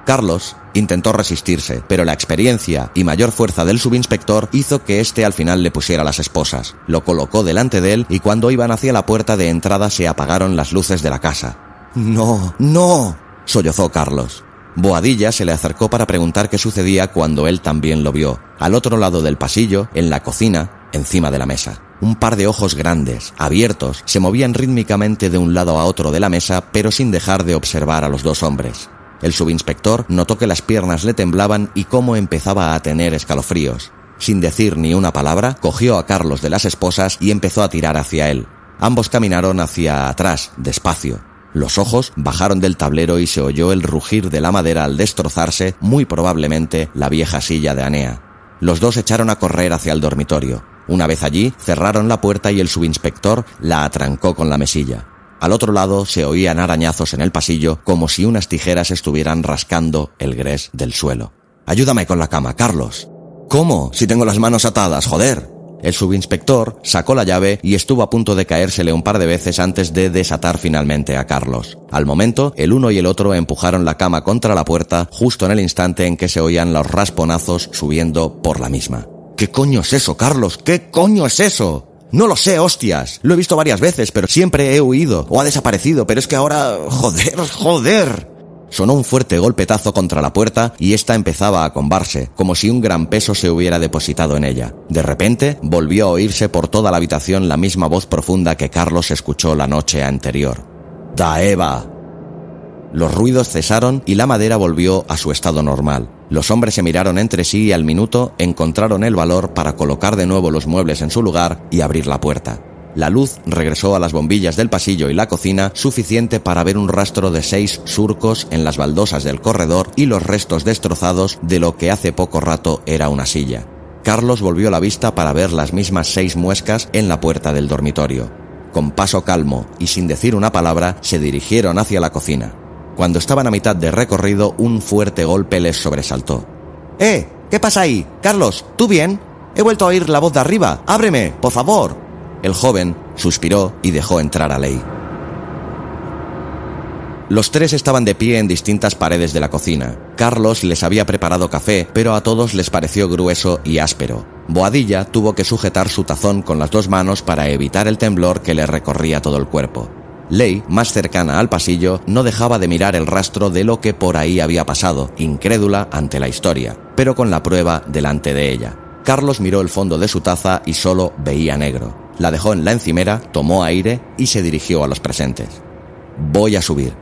Carlos intentó resistirse, pero la experiencia y mayor fuerza del subinspector hizo que éste al final le pusiera las esposas. Lo colocó delante de él y cuando iban hacia la puerta de entrada se apagaron las luces de la casa. «No», sollozó Carlos. Boadilla se le acercó para preguntar qué sucedía cuando él también lo vio. Al otro lado del pasillo, en la cocina, encima de la mesa. Un par de ojos grandes, abiertos, se movían rítmicamente de un lado a otro de la mesa, pero sin dejar de observar a los dos hombres. El subinspector notó que las piernas le temblaban y cómo empezaba a tener escalofríos. Sin decir ni una palabra, cogió a Carlos de las esposas y empezó a tirar hacia él. Ambos caminaron hacia atrás, despacio. Los ojos bajaron del tablero y se oyó el rugir de la madera al destrozarse, muy probablemente, la vieja silla de Anea. Los dos echaron a correr hacia el dormitorio. Una vez allí, cerraron la puerta y el subinspector la atrancó con la mesilla. Al otro lado se oían arañazos en el pasillo como si unas tijeras estuvieran rascando el grés del suelo. «Ayúdame con la cama, Carlos». «¿Cómo? Si tengo las manos atadas, joder». El subinspector sacó la llave y estuvo a punto de caérsele un par de veces antes de desatar finalmente a Carlos. Al momento, el uno y el otro empujaron la cama contra la puerta justo en el instante en que se oían los rasponazos subiendo por la misma. «¿Qué coño es eso, Carlos? ¿Qué coño es eso?» «No lo sé, hostias. Lo he visto varias veces, pero siempre he huido o ha desaparecido, pero es que ahora... ¡Joder! sonó un fuerte golpetazo contra la puerta y ésta empezaba a combarse, como si un gran peso se hubiera depositado en ella. De repente, volvió a oírse por toda la habitación la misma voz profunda que Carlos escuchó la noche anterior. ¡Daeva! Los ruidos cesaron y la madera volvió a su estado normal. Los hombres se miraron entre sí y al minuto encontraron el valor para colocar de nuevo los muebles en su lugar y abrir la puerta. La luz regresó a las bombillas del pasillo y la cocina, suficiente para ver un rastro de 6 surcos en las baldosas del corredor y los restos destrozados de lo que hace poco rato era una silla. Carlos volvió la vista para ver las mismas 6 muescas en la puerta del dormitorio. Con paso calmo y sin decir una palabra, se dirigieron hacia la cocina. Cuando estaban a mitad de recorrido, un fuerte golpe les sobresaltó. ¿Qué pasa ahí? Carlos, ¿tú bien? He vuelto a oír la voz de arriba. ¡Ábreme, por favor! El joven suspiró y dejó entrar a Leigh. Los 3 estaban de pie en distintas paredes de la cocina. Carlos les había preparado café, pero a todos les pareció grueso y áspero. Boadilla tuvo que sujetar su tazón con las 2 manos para evitar el temblor que le recorría todo el cuerpo. Leigh, más cercana al pasillo, no dejaba de mirar el rastro de lo que por ahí había pasado, incrédula ante la historia, pero con la prueba delante de ella. Carlos miró el fondo de su taza y solo veía negro. La dejó en la encimera, tomó aire y se dirigió a los presentes. «Voy a subir».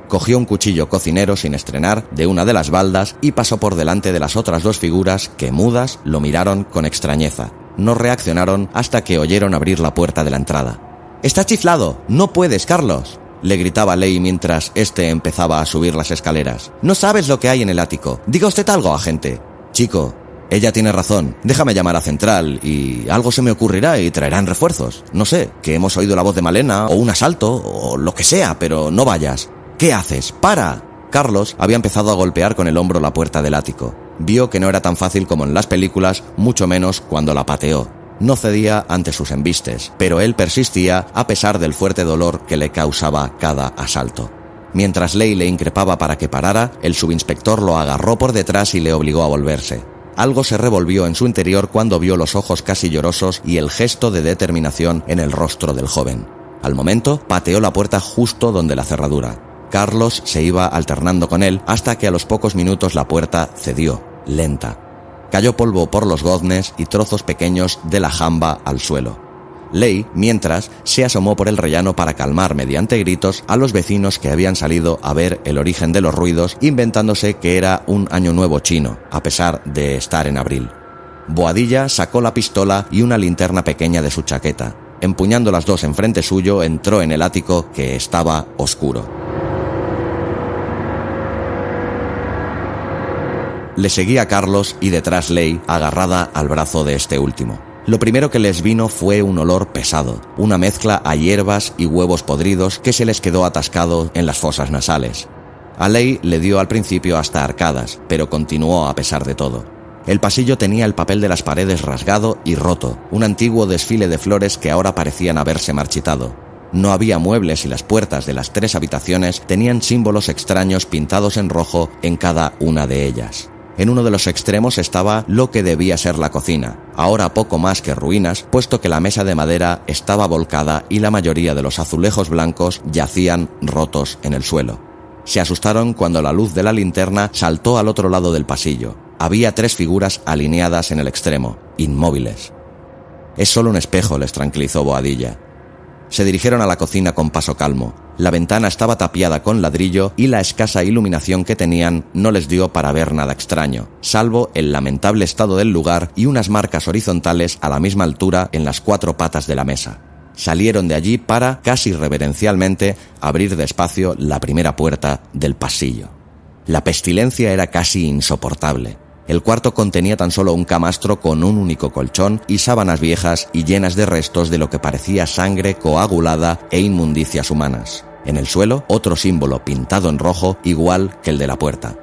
Cogió un cuchillo cocinero sin estrenar de una de las baldas y pasó por delante de las otras 2 figuras que, mudas, lo miraron con extrañeza. No reaccionaron hasta que oyeron abrir la puerta de la entrada. «¡Está chiflado! ¡No puedes, Carlos!», le gritaba Leigh mientras este empezaba a subir las escaleras. «No sabes lo que hay en el ático. Diga usted algo, agente». «Chico, ella tiene razón. Déjame llamar a Central y algo se me ocurrirá y traerán refuerzos. No sé, que hemos oído la voz de Malena o un asalto o lo que sea, pero no vayas». «¿Qué haces? ¡Para!». Carlos había empezado a golpear con el hombro la puerta del ático. Vio que no era tan fácil como en las películas, mucho menos cuando la pateó. No cedía ante sus embistes, pero él persistía a pesar del fuerte dolor que le causaba cada asalto. Mientras Leigh le increpaba para que parara, el subinspector lo agarró por detrás y le obligó a volverse. Algo se revolvió en su interior cuando vio los ojos casi llorosos y el gesto de determinación en el rostro del joven. Al momento, pateó la puerta justo donde la cerradura. Carlos se iba alternando con él hasta que a los pocos minutos la puerta cedió, lenta. Cayó polvo por los goznes y trozos pequeños de la jamba al suelo. Leigh, mientras, se asomó por el rellano para calmar mediante gritos a los vecinos que habían salido a ver el origen de los ruidos, inventándose que era un año nuevo chino, a pesar de estar en abril. Boadilla sacó la pistola y una linterna pequeña de su chaqueta. Empuñando las 2 enfrente suyo, entró en el ático, que estaba oscuro. Le seguía Carlos y detrás Leigh, agarrada al brazo de este último. Lo primero que les vino fue un olor pesado, una mezcla a hierbas y huevos podridos que se les quedó atascado en las fosas nasales. A Leigh le dio al principio hasta arcadas, pero continuó a pesar de todo. El pasillo tenía el papel de las paredes rasgado y roto, un antiguo desfile de flores que ahora parecían haberse marchitado. No había muebles y las puertas de las 3 habitaciones tenían símbolos extraños pintados en rojo en cada una de ellas. En uno de los extremos estaba lo que debía ser la cocina, ahora poco más que ruinas, puesto que la mesa de madera estaba volcada y la mayoría de los azulejos blancos yacían rotos en el suelo. Se asustaron cuando la luz de la linterna saltó al otro lado del pasillo. Había 3 figuras alineadas en el extremo, inmóviles. «Es solo un espejo», les tranquilizó Boadilla. Se dirigieron a la cocina con paso calmo. La ventana estaba tapiada con ladrillo y la escasa iluminación que tenían no les dio para ver nada extraño, salvo el lamentable estado del lugar y unas marcas horizontales a la misma altura en las 4 patas de la mesa. Salieron de allí para, casi reverencialmente, abrir despacio la primera puerta del pasillo. La pestilencia era casi insoportable. El cuarto contenía tan solo un camastro con un único colchón y sábanas viejas y llenas de restos de lo que parecía sangre coagulada e inmundicias humanas. En el suelo, otro símbolo pintado en rojo, igual que el de la puerta.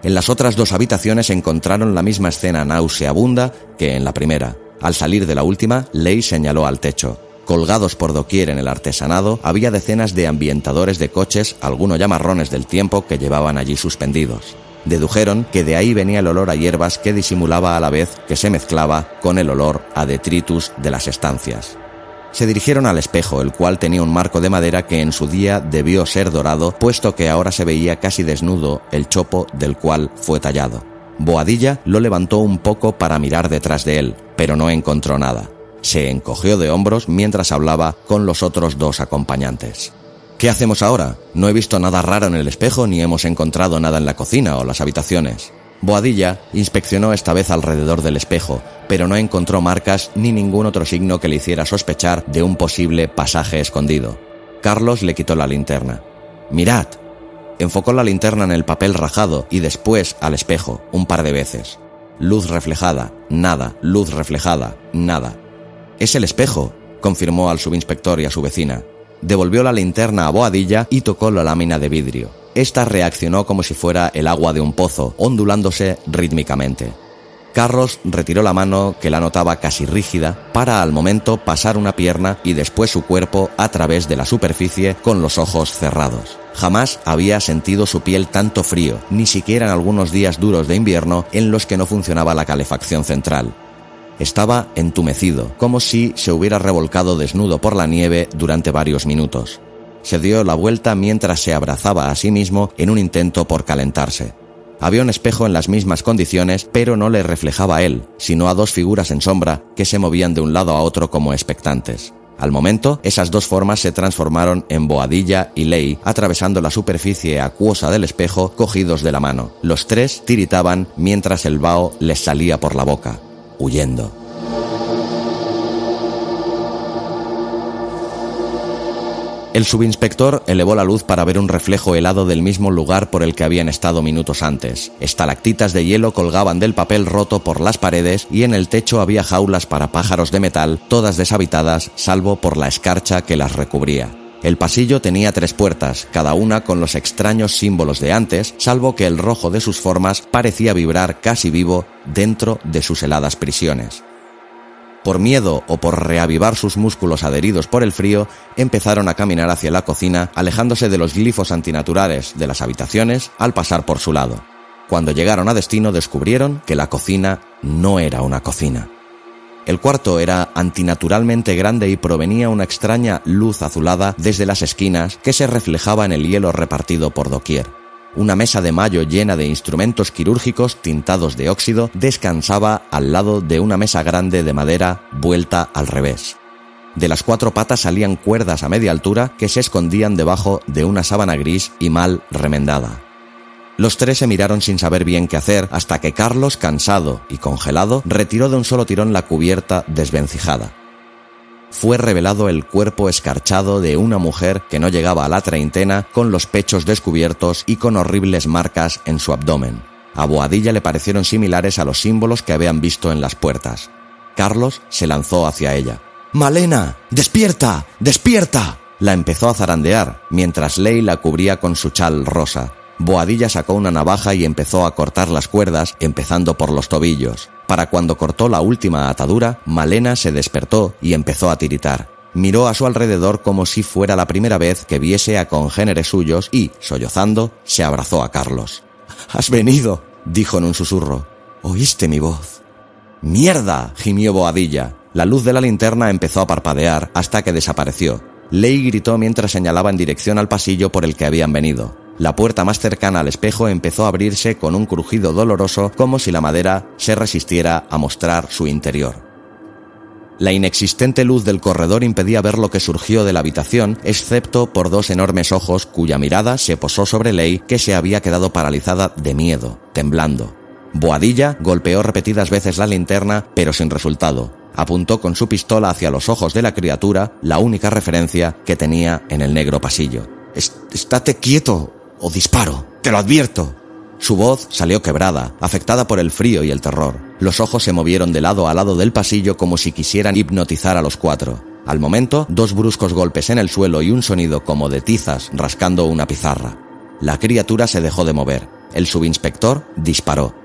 En las otras 2 habitaciones encontraron la misma escena nauseabunda que en la primera. Al salir de la última, Leigh señaló al techo. Colgados por doquier en el artesanado, había decenas de ambientadores de coches, algunos ya marrones del tiempo, que llevaban allí suspendidos. Dedujeron que de ahí venía el olor a hierbas que disimulaba a la vez que se mezclaba con el olor a detritus de las estancias. Se dirigieron al espejo, el cual tenía un marco de madera que en su día debió ser dorado, puesto que ahora se veía casi desnudo el chopo del cual fue tallado. Boadilla lo levantó un poco para mirar detrás de él, pero no encontró nada. Se encogió de hombros mientras hablaba con los otros 2 acompañantes. ¿Qué hacemos ahora? No he visto nada raro en el espejo ni hemos encontrado nada en la cocina o las habitaciones. Boadilla inspeccionó esta vez alrededor del espejo, pero no encontró marcas ni ningún otro signo que le hiciera sospechar de un posible pasaje escondido. Carlos le quitó la linterna. «Mirad». Enfocó la linterna en el papel rajado y después al espejo, un par de veces. Luz reflejada, nada, luz reflejada, nada. «Es el espejo», confirmó al subinspector y a su vecina. Devolvió la linterna a Boadilla y tocó la lámina de vidrio. Esta reaccionó como si fuera el agua de un pozo, ondulándose rítmicamente. Carlos retiró la mano, que la notaba casi rígida, para al momento pasar una pierna y después su cuerpo a través de la superficie con los ojos cerrados. Jamás había sentido su piel tanto frío, ni siquiera en algunos días duros de invierno en los que no funcionaba la calefacción central. Estaba entumecido, como si se hubiera revolcado desnudo por la nieve durante varios minutos. Se dio la vuelta mientras se abrazaba a sí mismo en un intento por calentarse. Había un espejo en las mismas condiciones, pero no le reflejaba a él, sino a 2 figuras en sombra que se movían de un lado a otro como expectantes. Al momento, esas 2 formas se transformaron en Boadilla y Ley, atravesando la superficie acuosa del espejo, cogidos de la mano. Los 3 tiritaban mientras el vaho les salía por la boca, huyendo. El subinspector elevó la luz para ver un reflejo helado del mismo lugar por el que habían estado minutos antes. Estalactitas de hielo colgaban del papel roto por las paredes y en el techo había jaulas para pájaros de metal, todas deshabitadas, salvo por la escarcha que las recubría. El pasillo tenía 3 puertas, cada una con los extraños símbolos de antes, salvo que el rojo de sus formas parecía vibrar casi vivo dentro de sus heladas prisiones. Por miedo o por reavivar sus músculos adheridos por el frío, empezaron a caminar hacia la cocina, alejándose de los glifos antinaturales de las habitaciones al pasar por su lado. Cuando llegaron a destino descubrieron que la cocina no era una cocina. El cuarto era antinaturalmente grande y provenía una extraña luz azulada desde las esquinas que se reflejaba en el hielo repartido por doquier. Una mesa de mallo llena de instrumentos quirúrgicos tintados de óxido descansaba al lado de una mesa grande de madera vuelta al revés. De las 4 patas salían cuerdas a media altura que se escondían debajo de una sábana gris y mal remendada. Los 3 se miraron sin saber bien qué hacer hasta que Carlos, cansado y congelado, retiró de un solo tirón la cubierta desvencijada. Fue revelado el cuerpo escarchado de una mujer que no llegaba a la treintena, con los pechos descubiertos y con horribles marcas en su abdomen. A Boadilla le parecieron similares a los símbolos que habían visto en las puertas. Carlos se lanzó hacia ella. «¡Malena! ¡Despierta! ¡Despierta!». La empezó a zarandear, mientras Ley la cubría con su chal rosa. Boadilla sacó una navaja y empezó a cortar las cuerdas, empezando por los tobillos. Para cuando cortó la última atadura, Malena se despertó y empezó a tiritar. Miró a su alrededor como si fuera la primera vez que viese a congéneres suyos y, sollozando, se abrazó a Carlos. «¡Has venido!», dijo en un susurro. «¿Oíste mi voz?». «¡Mierda!», gimió Boadilla. La luz de la linterna empezó a parpadear hasta que desapareció. Ley gritó mientras señalaba en dirección al pasillo por el que habían venido. La puerta más cercana al espejo empezó a abrirse con un crujido doloroso, como si la madera se resistiera a mostrar su interior. La inexistente luz del corredor impedía ver lo que surgió de la habitación, excepto por 2 enormes ojos cuya mirada se posó sobre Ley, que se había quedado paralizada de miedo, temblando. Boadilla golpeó repetidas veces la linterna, pero sin resultado. Apuntó con su pistola hacia los ojos de la criatura, la única referencia que tenía en el negro pasillo. «Estate quieto o disparo, te lo advierto». Su voz salió quebrada, afectada por el frío y el terror. Los ojos se movieron de lado a lado del pasillo como si quisieran hipnotizar a los 4. Al momento, 2 bruscos golpes en el suelo y un sonido como de tizas rascando una pizarra. La criatura se dejó de mover. El subinspector disparó.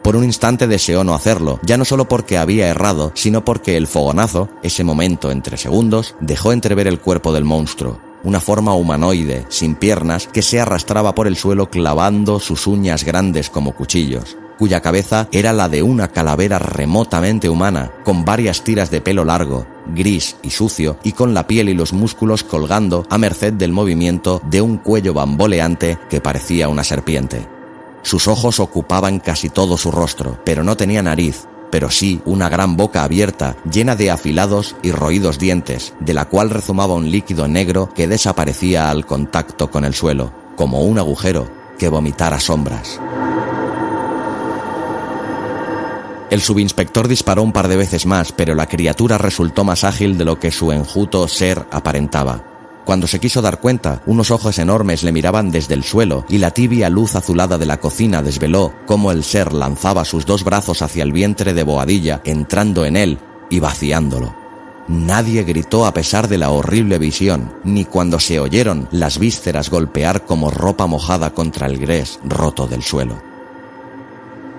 Por un instante deseó no hacerlo, ya no solo porque había errado, sino porque el fogonazo, ese momento entre segundos, dejó entrever el cuerpo del monstruo. Una forma humanoide, sin piernas, que se arrastraba por el suelo clavando sus uñas grandes como cuchillos, cuya cabeza era la de una calavera remotamente humana, con varias tiras de pelo largo, gris y sucio, y con la piel y los músculos colgando a merced del movimiento de un cuello bamboleante que parecía una serpiente. Sus ojos ocupaban casi todo su rostro, pero no tenía nariz, pero sí una gran boca abierta, llena de afilados y roídos dientes, de la cual rezumaba un líquido negro que desaparecía al contacto con el suelo, como un agujero que vomitara sombras. El subinspector disparó un par de veces más, pero la criatura resultó más ágil de lo que su enjuto ser aparentaba. Cuando se quiso dar cuenta, unos ojos enormes le miraban desde el suelo y la tibia luz azulada de la cocina desveló cómo el ser lanzaba sus 2 brazos hacia el vientre de Boadilla, entrando en él y vaciándolo. Nadie gritó a pesar de la horrible visión, ni cuando se oyeron las vísceras golpear como ropa mojada contra el grés roto del suelo.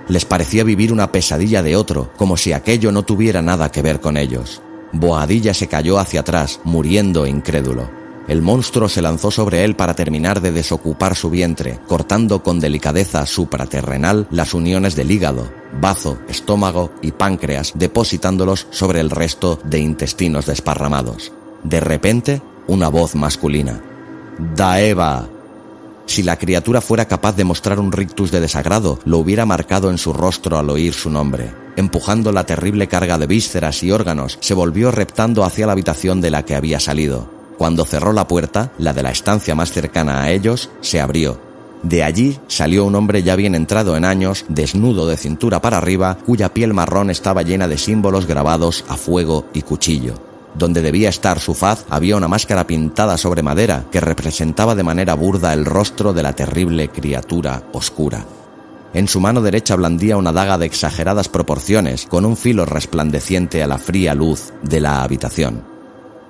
Les parecía vivir una pesadilla de otro, como si aquello no tuviera nada que ver con ellos. Boadilla se cayó hacia atrás, muriendo incrédulo. El monstruo se lanzó sobre él para terminar de desocupar su vientre, cortando con delicadeza supraterrenal las uniones del hígado, bazo, estómago y páncreas, depositándolos sobre el resto de intestinos desparramados. De repente, una voz masculina. «Daeva». Si la criatura fuera capaz de mostrar un rictus de desagrado, lo hubiera marcado en su rostro al oír su nombre. Empujando la terrible carga de vísceras y órganos, se volvió reptando hacia la habitación de la que había salido. Cuando cerró la puerta, la de la estancia más cercana a ellos, se abrió. De allí salió un hombre ya bien entrado en años, desnudo de cintura para arriba, cuya piel marrón estaba llena de símbolos grabados a fuego y cuchillo. Donde debía estar su faz había una máscara pintada sobre madera que representaba de manera burda el rostro de la terrible criatura oscura. En su mano derecha blandía una daga de exageradas proporciones, con un filo resplandeciente a la fría luz de la habitación.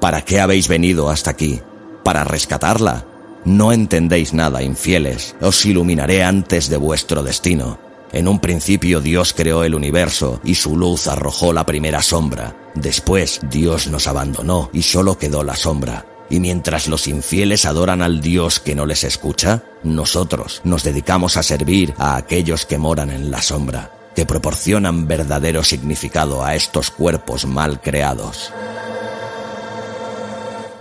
¿Para qué habéis venido hasta aquí? ¿Para rescatarla? No entendéis nada, infieles. Os iluminaré antes de vuestro destino. En un principio Dios creó el universo y su luz arrojó la primera sombra. Después Dios nos abandonó y solo quedó la sombra. Y mientras los infieles adoran al Dios que no les escucha, nosotros nos dedicamos a servir a aquellos que moran en la sombra, que proporcionan verdadero significado a estos cuerpos mal creados.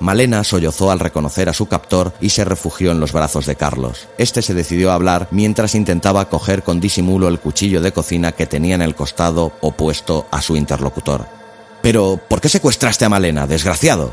Malena sollozó al reconocer a su captor y se refugió en los brazos de Carlos. Este se decidió a hablar mientras intentaba coger con disimulo el cuchillo de cocina que tenía en el costado opuesto a su interlocutor. «Pero, ¿por qué secuestraste a Malena, desgraciado?»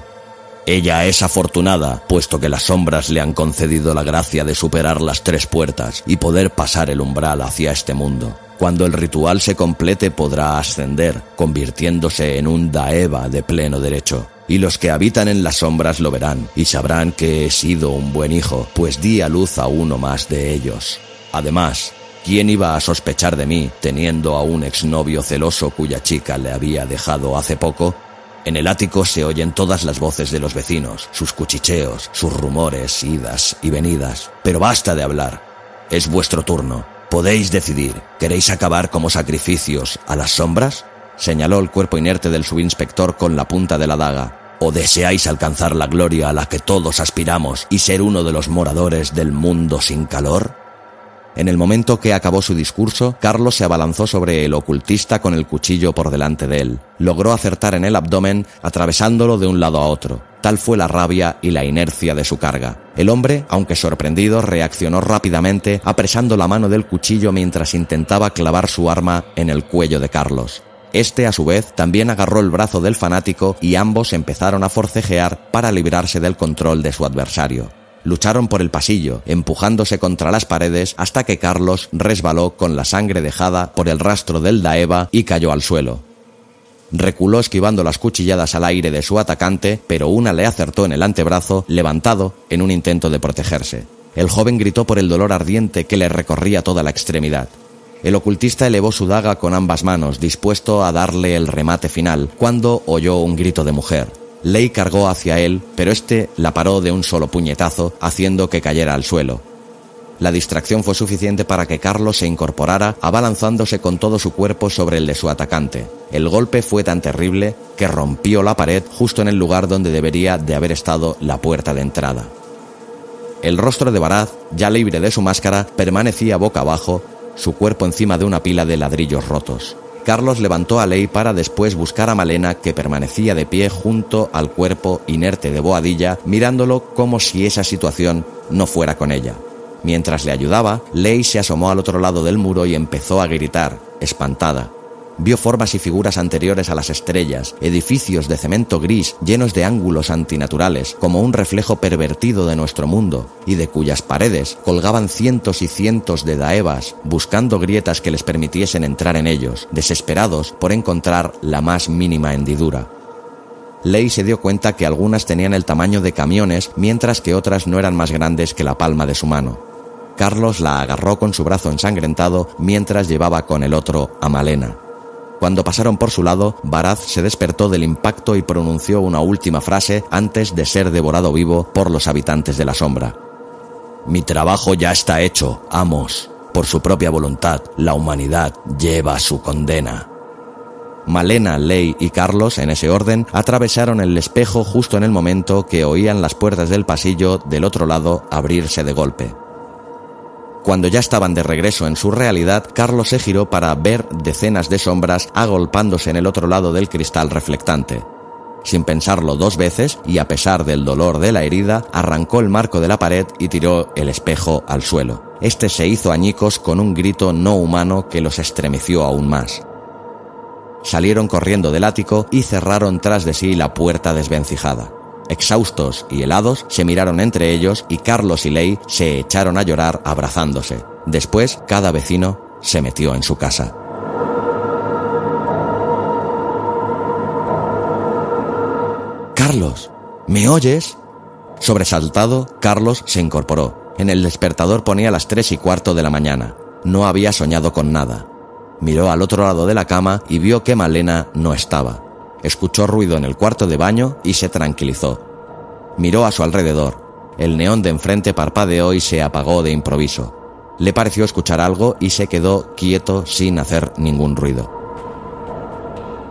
«Ella es afortunada, puesto que las sombras le han concedido la gracia de superar las 3 puertas y poder pasar el umbral hacia este mundo. Cuando el ritual se complete podrá ascender, convirtiéndose en un Daeva de pleno derecho. Y los que habitan en las sombras lo verán y sabrán que he sido un buen hijo, pues di a luz a uno más de ellos. Además, ¿quién iba a sospechar de mí, teniendo a un exnovio celoso cuya chica le había dejado hace poco? En el ático se oyen todas las voces de los vecinos, sus cuchicheos, sus rumores, idas y venidas. Pero basta de hablar. Es vuestro turno. Podéis decidir. ¿Queréis acabar como sacrificios a las sombras?», señaló el cuerpo inerte del subinspector con la punta de la daga. «¿O deseáis alcanzar la gloria a la que todos aspiramos y ser uno de los moradores del mundo sin calor?». En el momento que acabó su discurso, Carlos se abalanzó sobre el ocultista con el cuchillo por delante de él. Logró acertar en el abdomen, atravesándolo de un lado a otro. Tal fue la rabia y la inercia de su carga. El hombre, aunque sorprendido, reaccionó rápidamente, apresando la mano del cuchillo mientras intentaba clavar su arma en el cuello de Carlos. Este, a su vez, también agarró el brazo del fanático y ambos empezaron a forcejear para librarse del control de su adversario. Lucharon por el pasillo, empujándose contra las paredes hasta que Carlos resbaló con la sangre dejada por el rastro del Daeva y cayó al suelo. Reculó esquivando las cuchilladas al aire de su atacante, pero una le acertó en el antebrazo, levantado en un intento de protegerse. El joven gritó por el dolor ardiente que le recorría toda la extremidad. El ocultista elevó su daga con ambas manos, dispuesto a darle el remate final, cuando oyó un grito de mujer. Ley cargó hacia él, pero este la paró de un solo puñetazo, haciendo que cayera al suelo. La distracción fue suficiente para que Carlos se incorporara, abalanzándose con todo su cuerpo sobre el de su atacante. El golpe fue tan terrible que rompió la pared justo en el lugar donde debería de haber estado la puerta de entrada. El rostro de Baraz, ya libre de su máscara, permanecía boca abajo, su cuerpo encima de una pila de ladrillos rotos. Carlos levantó a Leigh para después buscar a Malena, que permanecía de pie junto al cuerpo inerte de Boadilla, mirándolo como si esa situación no fuera con ella. Mientras le ayudaba, Leigh se asomó al otro lado del muro y empezó a gritar, espantada. Vio formas y figuras anteriores a las estrellas, edificios de cemento gris llenos de ángulos antinaturales, como un reflejo pervertido de nuestro mundo, y de cuyas paredes colgaban cientos y cientos de daevas, buscando grietas que les permitiesen entrar en ellos, desesperados por encontrar la más mínima hendidura. Leigh se dio cuenta que algunas tenían el tamaño de camiones, mientras que otras no eran más grandes que la palma de su mano. Carlos la agarró con su brazo ensangrentado mientras llevaba con el otro a Malena. Cuando pasaron por su lado, Varaz se despertó del impacto y pronunció una última frase antes de ser devorado vivo por los habitantes de la sombra. «Mi trabajo ya está hecho, amos. Por su propia voluntad, la humanidad lleva su condena». Malena, Leigh y Carlos, en ese orden, atravesaron el espejo justo en el momento que oían las puertas del pasillo del otro lado abrirse de golpe. Cuando ya estaban de regreso en su realidad, Carlos se giró para ver decenas de sombras agolpándose en el otro lado del cristal reflectante. Sin pensarlo dos veces, y a pesar del dolor de la herida, arrancó el marco de la pared y tiró el espejo al suelo. Este se hizo añicos con un grito no humano que los estremeció aún más. Salieron corriendo del ático y cerraron tras de sí la puerta desvencijada. Exhaustos y helados, se miraron entre ellos y Carlos y Leigh se echaron a llorar abrazándose. Después, cada vecino se metió en su casa. «Carlos, ¿me oyes?». Sobresaltado, Carlos se incorporó. En el despertador ponía las 3:15 de la mañana. No había soñado con nada. Miró al otro lado de la cama y vio que Malena no estaba. Escuchó ruido en el cuarto de baño y se tranquilizó. Miró a su alrededor. El neón de enfrente parpadeó y se apagó de improviso. Le pareció escuchar algo y se quedó quieto sin hacer ningún ruido.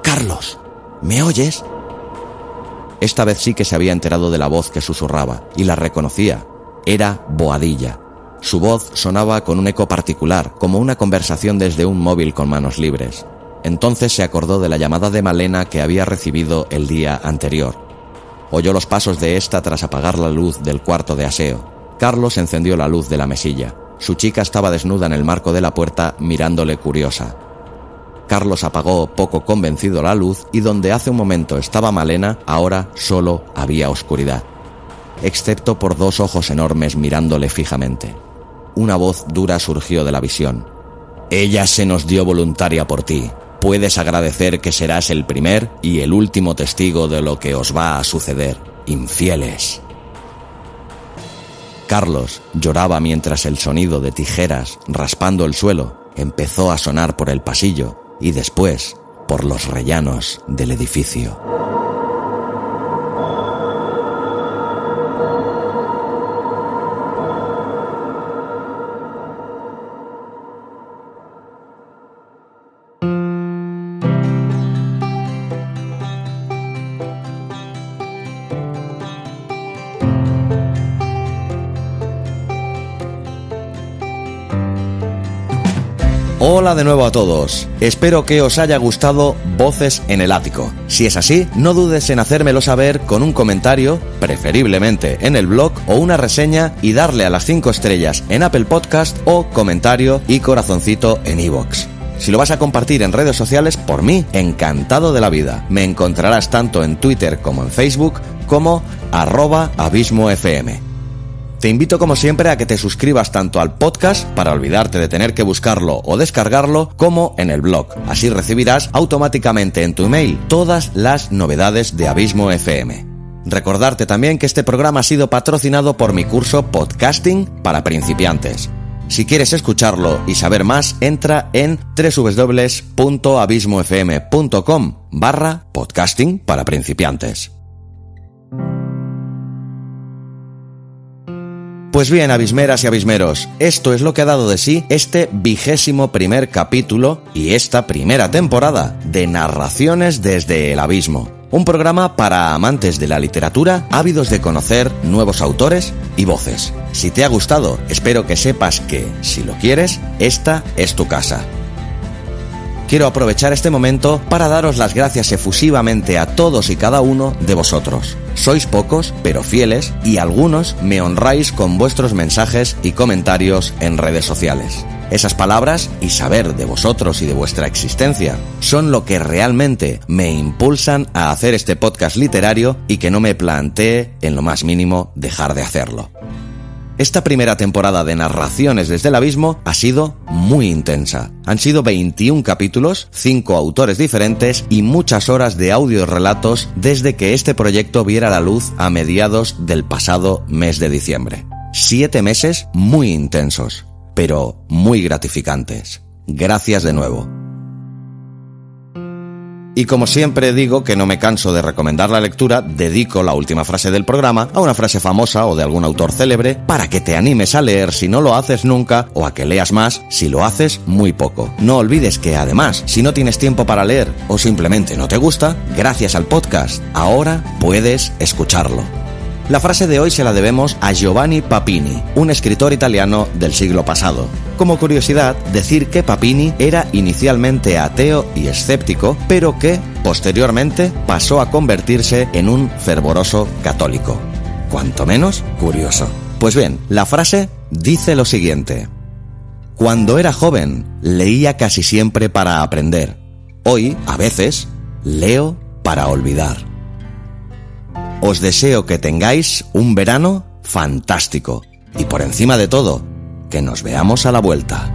«Carlos, ¿me oyes?». Esta vez sí que se había enterado de la voz que susurraba, y la reconocía. Era Boadilla. Su voz sonaba con un eco particular, como una conversación desde un móvil con manos libres. Entonces se acordó de la llamada de Malena que había recibido el día anterior. Oyó los pasos de esta tras apagar la luz del cuarto de aseo. Carlos encendió la luz de la mesilla. Su chica estaba desnuda en el marco de la puerta, mirándole curiosa. Carlos apagó poco convencido la luz y donde hace un momento estaba Malena, ahora solo había oscuridad, excepto por dos ojos enormes mirándole fijamente. Una voz dura surgió de la visión. «Ella se nos dio voluntaria por ti. Puedes agradecer que serás el primer y el último testigo de lo que os va a suceder, infieles». Carlos lloraba mientras el sonido de tijeras raspando el suelo empezó a sonar por el pasillo y después por los rellanos del edificio. Hola de nuevo a todos. Espero que os haya gustado Voces en el Ático. Si es así, no dudes en hacérmelo saber con un comentario, preferiblemente en el blog, o una reseña y darle a las 5 estrellas en Apple Podcast o comentario y corazoncito en iVoox. Si lo vas a compartir en redes sociales, por mí, encantado de la vida. Me encontrarás tanto en Twitter como en Facebook como @abismofm. Te invito como siempre a que te suscribas tanto al podcast, para olvidarte de tener que buscarlo o descargarlo, como en el blog. Así recibirás automáticamente en tu email todas las novedades de Abismo FM. Recordarte también que este programa ha sido patrocinado por mi curso Podcasting para principiantes. Si quieres escucharlo y saber más, entra en www.abismofm.com/podcasting para principiantes. Pues bien, abismeras y abismeros, esto es lo que ha dado de sí este 21º capítulo y esta primera temporada de Narraciones desde el Abismo. Un programa para amantes de la literatura, ávidos de conocer nuevos autores y voces. Si te ha gustado, espero que sepas que, si lo quieres, esta es tu casa. quiero aprovechar este momento para daros las gracias efusivamente a todos y cada uno de vosotros. Sois pocos, pero fieles, y algunos me honráis con vuestros mensajes y comentarios en redes sociales. Esas palabras y saber de vosotros y de vuestra existencia son lo que realmente me impulsan a hacer este podcast literario y que no me plantee en lo más mínimo dejar de hacerlo. Esta primera temporada de Narraciones desde el Abismo ha sido muy intensa. Han sido 21 capítulos, 5 autores diferentes y muchas horas de audio y relatos desde que este proyecto viera la luz a mediados del pasado mes de diciembre. 7 meses muy intensos, pero muy gratificantes. Gracias de nuevo. Y como siempre digo que no me canso de recomendar la lectura, dedico la última frase del programa a una frase famosa o de algún autor célebre para que te animes a leer si no lo haces nunca o a que leas más si lo haces muy poco. No olvides que además, si no tienes tiempo para leer o simplemente no te gusta, gracias al podcast, ahora puedes escucharlo. La frase de hoy se la debemos a Giovanni Papini, un escritor italiano del siglo pasado. Como curiosidad, decir que Papini era inicialmente ateo y escéptico, pero que, posteriormente, pasó a convertirse en un fervoroso católico. Cuanto menos curioso. Pues bien, la frase dice lo siguiente: cuando era joven, leía casi siempre para aprender. Hoy, a veces, leo para olvidar. Os deseo que tengáis un verano fantástico y por encima de todo, que nos veamos a la vuelta.